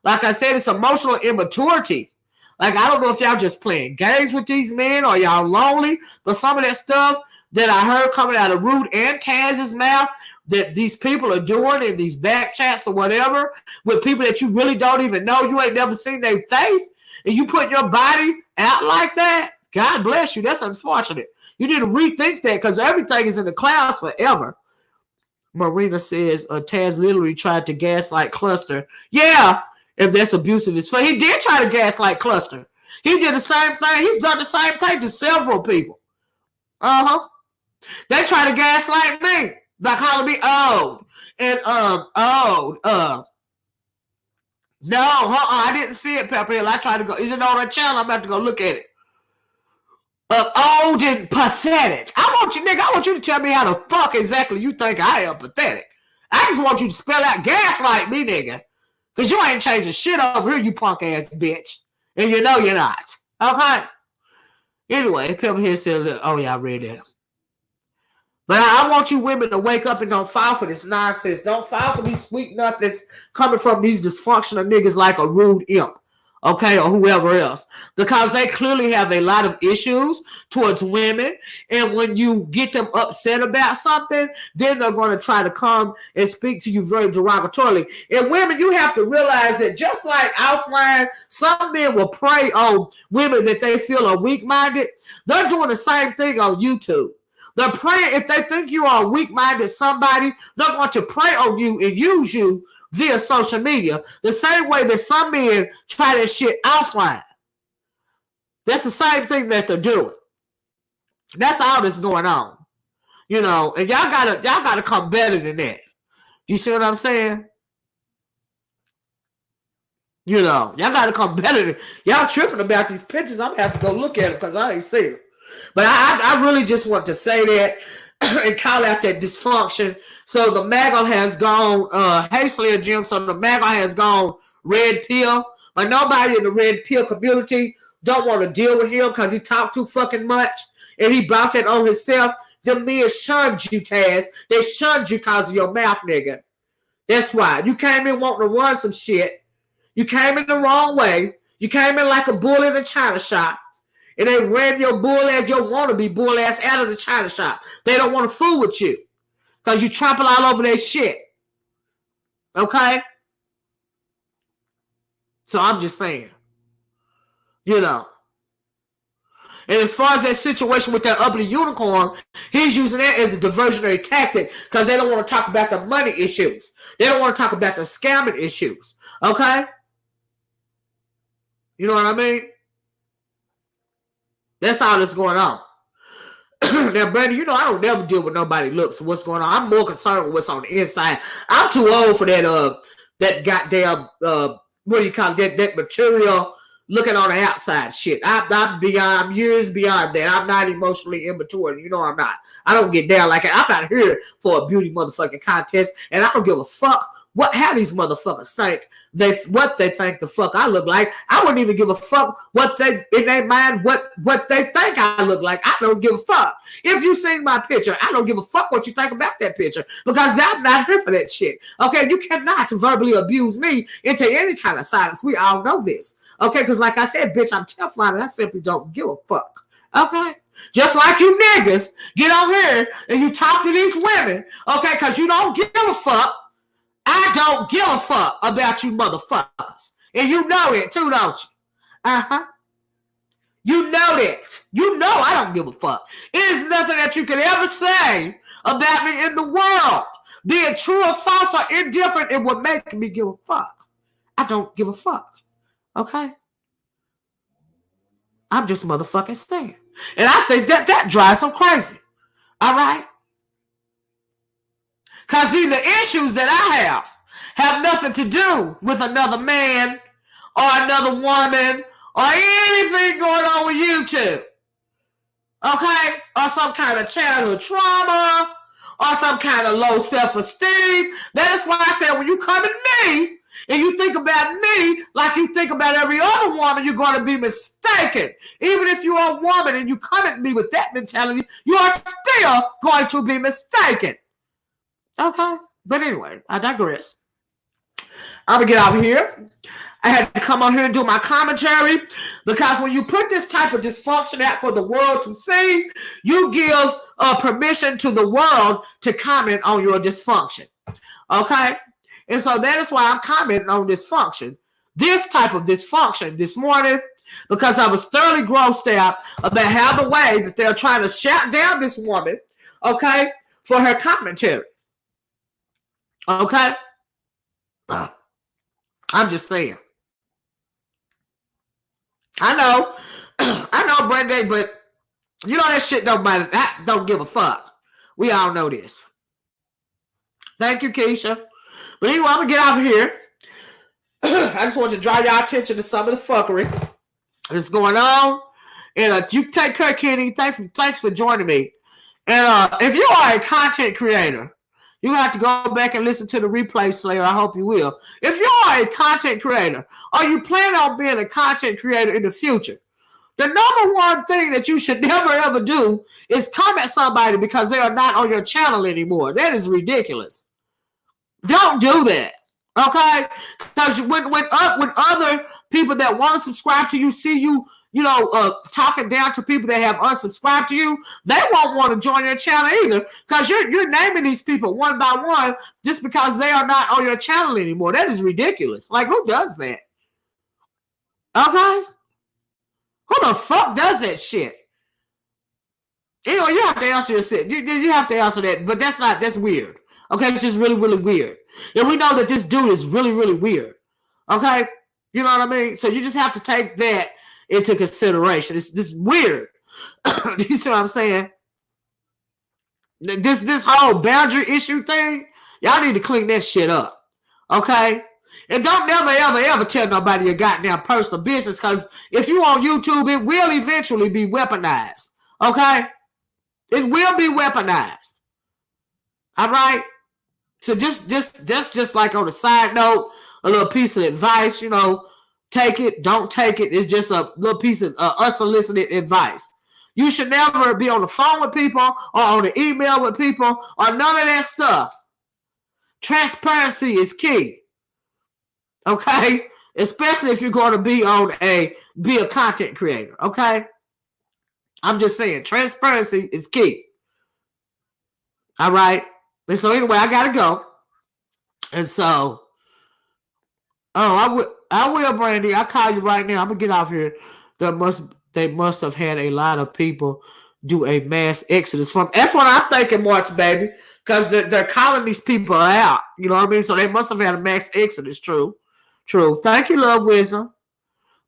Like I said, it's emotional immaturity. Like, I don't know if y'all just playing games with these men or y'all lonely, but some of that stuff that I heard coming out of Rude and Taz's mouth that these people are doing in these back chats or whatever with people that you really don't even know, you ain't never seen their face, and you put your body out like that, God bless you. That's unfortunate. You need to rethink that because everything is in the clouds forever. Marina says, Taz literally tried to gaslight Cluster. Yeah, if that's abusive as fuck. He did try to gaslight Cluster. He did the same thing. He's done the same thing to several people. Uh-huh. They try to gaslight me by calling me old. And No, I didn't see it, Pepper Hill. I tried to go. Is it on her channel? I'm about to go look at it. Old and pathetic. I want you to tell me how the fuck exactly you think I am pathetic. I just want you to spell out gaslight me, nigga. Because you ain't changing shit over here, you punk ass bitch. And you know you're not. Okay? Anyway, Pepper Hill said, oh yeah, I read that. But I want you women to wake up and don't fall for this nonsense. Don't fall for these sweet nothings coming from these dysfunctional niggas like a rude imp. Okay, or whoever else, because they clearly have a lot of issues towards women, and when you get them upset about something, then they're going to try to come and speak to you very derogatorily. And women, you have to realize that just like offline, some men will prey on women that they feel are weak-minded. They're doing the same thing on YouTube. They're praying, if they think you are a weak-minded somebody, they're going to prey on you and use you via social media, the same way that some men try that shit offline. That's the same thing that they're doing. That's all that's going on, you know. And y'all gotta come better than that. You see what I'm saying? You know, y'all gotta come better than y'all tripping about these pictures. I'm gonna have to go look at them because I ain't seen them. But I really just want to say that and call out that dysfunction. So the MAGA has gone, hastily and Jim, so the MAGA has gone red pill. But nobody in the red pill community don't want to deal with him because he talked too fucking much and he brought that on himself. The men shunned you, Taz. They shunned you because of your mouth, nigga. That's why. You came in wanting to run some shit. You came in the wrong way. You came in like a bull in a china shop. And they ran your bull ass, your wannabe bull ass out of the china shop. They don't want to fool with you because you trample all over their shit. Okay? So I'm just saying, you know. And as far as that situation with that ugly unicorn, he's using that as a diversionary tactic because they don't want to talk about the money issues. They don't want to talk about the scamming issues. Okay? You know what I mean? That's all that's going on. Now, Brandon, you know I don't never deal with nobody looks what's going on. I'm more concerned with what's on the inside. I'm too old for that goddamn what do you call it? That material looking on the outside shit. I'm years beyond that. I'm not emotionally immature. You know I'm not. I don't get down like that. I'm not here for a beauty motherfucking contest, and I don't give a fuck how these motherfuckers think what they think the fuck I look like. I wouldn't even give a fuck what they in their mind what they think I look like. I don't give a fuck. If you seen my picture, I don't give a fuck what you think about that picture because I'm not here for that shit. Okay, you cannot verbally abuse me into any kind of silence. We all know this. Okay, because like I said, bitch, I'm Teflon and I simply don't give a fuck. Okay? Just like you niggas get on here and you talk to these women, okay, because you don't give a fuck. I don't give a fuck about you motherfuckers. And you know it too, don't you? Uh-huh. You know that. You know I don't give a fuck. It is nothing that you can ever say about me in the world. Be it true or false or indifferent, it would make me give a fuck. I don't give a fuck. Okay? I'm just motherfucking saying. And I think that drives them crazy. All right? Because these are issues that I have nothing to do with another man or another woman or anything going on with you two. Okay? Or some kind of childhood trauma or some kind of low self-esteem. That is why I said when you come at me and you think about me like you think about every other woman, you're going to be mistaken. Even if you're a woman and you come at me with that mentality, you are still going to be mistaken. Okay, but anyway, I digress. I'm gonna get out of here. I had to come on here and do my commentary because when you put this type of dysfunction out for the world to see, you give permission to the world to comment on your dysfunction. Okay, and so that is why I'm commenting on dysfunction. This type of dysfunction this morning because I was thoroughly grossed out about how the way that they're trying to shout down this woman, okay, for her commentary. Okay? I'm just saying. I know, Brenda, but you know that shit don't matter. That don't give a fuck. We all know this. Thank you, Keisha. But anyway, I'm gonna get out of here. I just want to draw your attention to some of the fuckery that's going on. And you take care, Kenny. Thanks for joining me. And if you are a content creator, you have to go back and listen to the replay, Slayer. I hope you will. If you are a content creator, or you plan on being a content creator in the future, the number one thing that you should never ever do is come at somebody because they are not on your channel anymore. That is ridiculous. Don't do that. Okay? Because when other people that want to subscribe to you see you, talking down to people that have unsubscribed to you, they won't want to join your channel either. Because you're naming these people one by one just because they are not on your channel anymore. That is ridiculous. Like, who does that? Okay? Who the fuck does that shit? You have to answer yourself. You have to answer that, but that's weird. Okay, it's just really, really weird. And we know that this dude is really, really weird. Okay? You know what I mean? So you just have to take that into consideration. It's just weird. You see what I'm saying? This whole boundary issue thing, y'all need to clean that shit up. Okay? And don't never, ever, ever tell nobody your goddamn personal business, because if you on YouTube, it will eventually be weaponized. Okay? It will be weaponized. All right? So just like on a side note, a little piece of advice, take it, don't take it. It's just a little piece of unsolicited advice. You should never be on the phone with people or on the email with people or none of that stuff. Transparency is key. Okay? Especially if you're going to be a content creator. Okay? I'm just saying, transparency is key. All right? And so anyway, I gotta go. And so, I will, Brandy. I'll call you right now. I'm gonna get off here. They must have had a lot of people do a mass exodus from. That's what I'm thinking, March, baby, because they're calling these people out. You know what I mean? So they must have had a mass exodus. True. Thank you, Love Wisdom.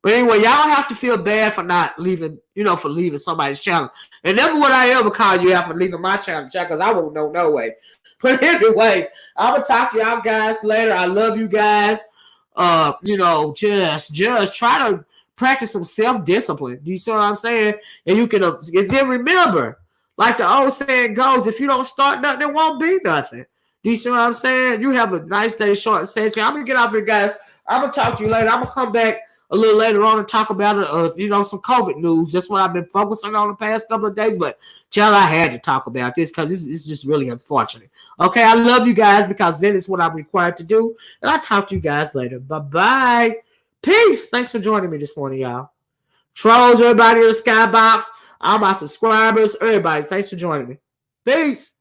But anyway, y'all don't have to feel bad for not leaving, for leaving somebody's channel. And never would I ever call you out for leaving my channel, because I won't know no way. But anyway, I'm going to talk to y'all guys later. I love you guys. Just try to practice some self-discipline. Do you see what I'm saying? And you can, and then remember, like the old saying goes, if you don't start nothing, it won't be nothing. Do you see what I'm saying? You have a nice day, short and sexy. I'm going to get off here, guys. I'm going to talk to you later. I'm going to come back a little later on and talk about some COVID news. That's what I've been focusing on the past couple of days. But, child, I had to talk about this because it's just really unfortunate. Okay, I love you guys because that is what I'm required to do. And I'll talk to you guys later. Bye-bye. Peace. Thanks for joining me this morning, y'all. Trolls, everybody in the skybox, all my subscribers, everybody, thanks for joining me. Peace.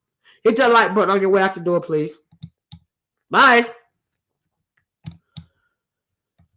Hit that like button on your way out the door, please. Bye.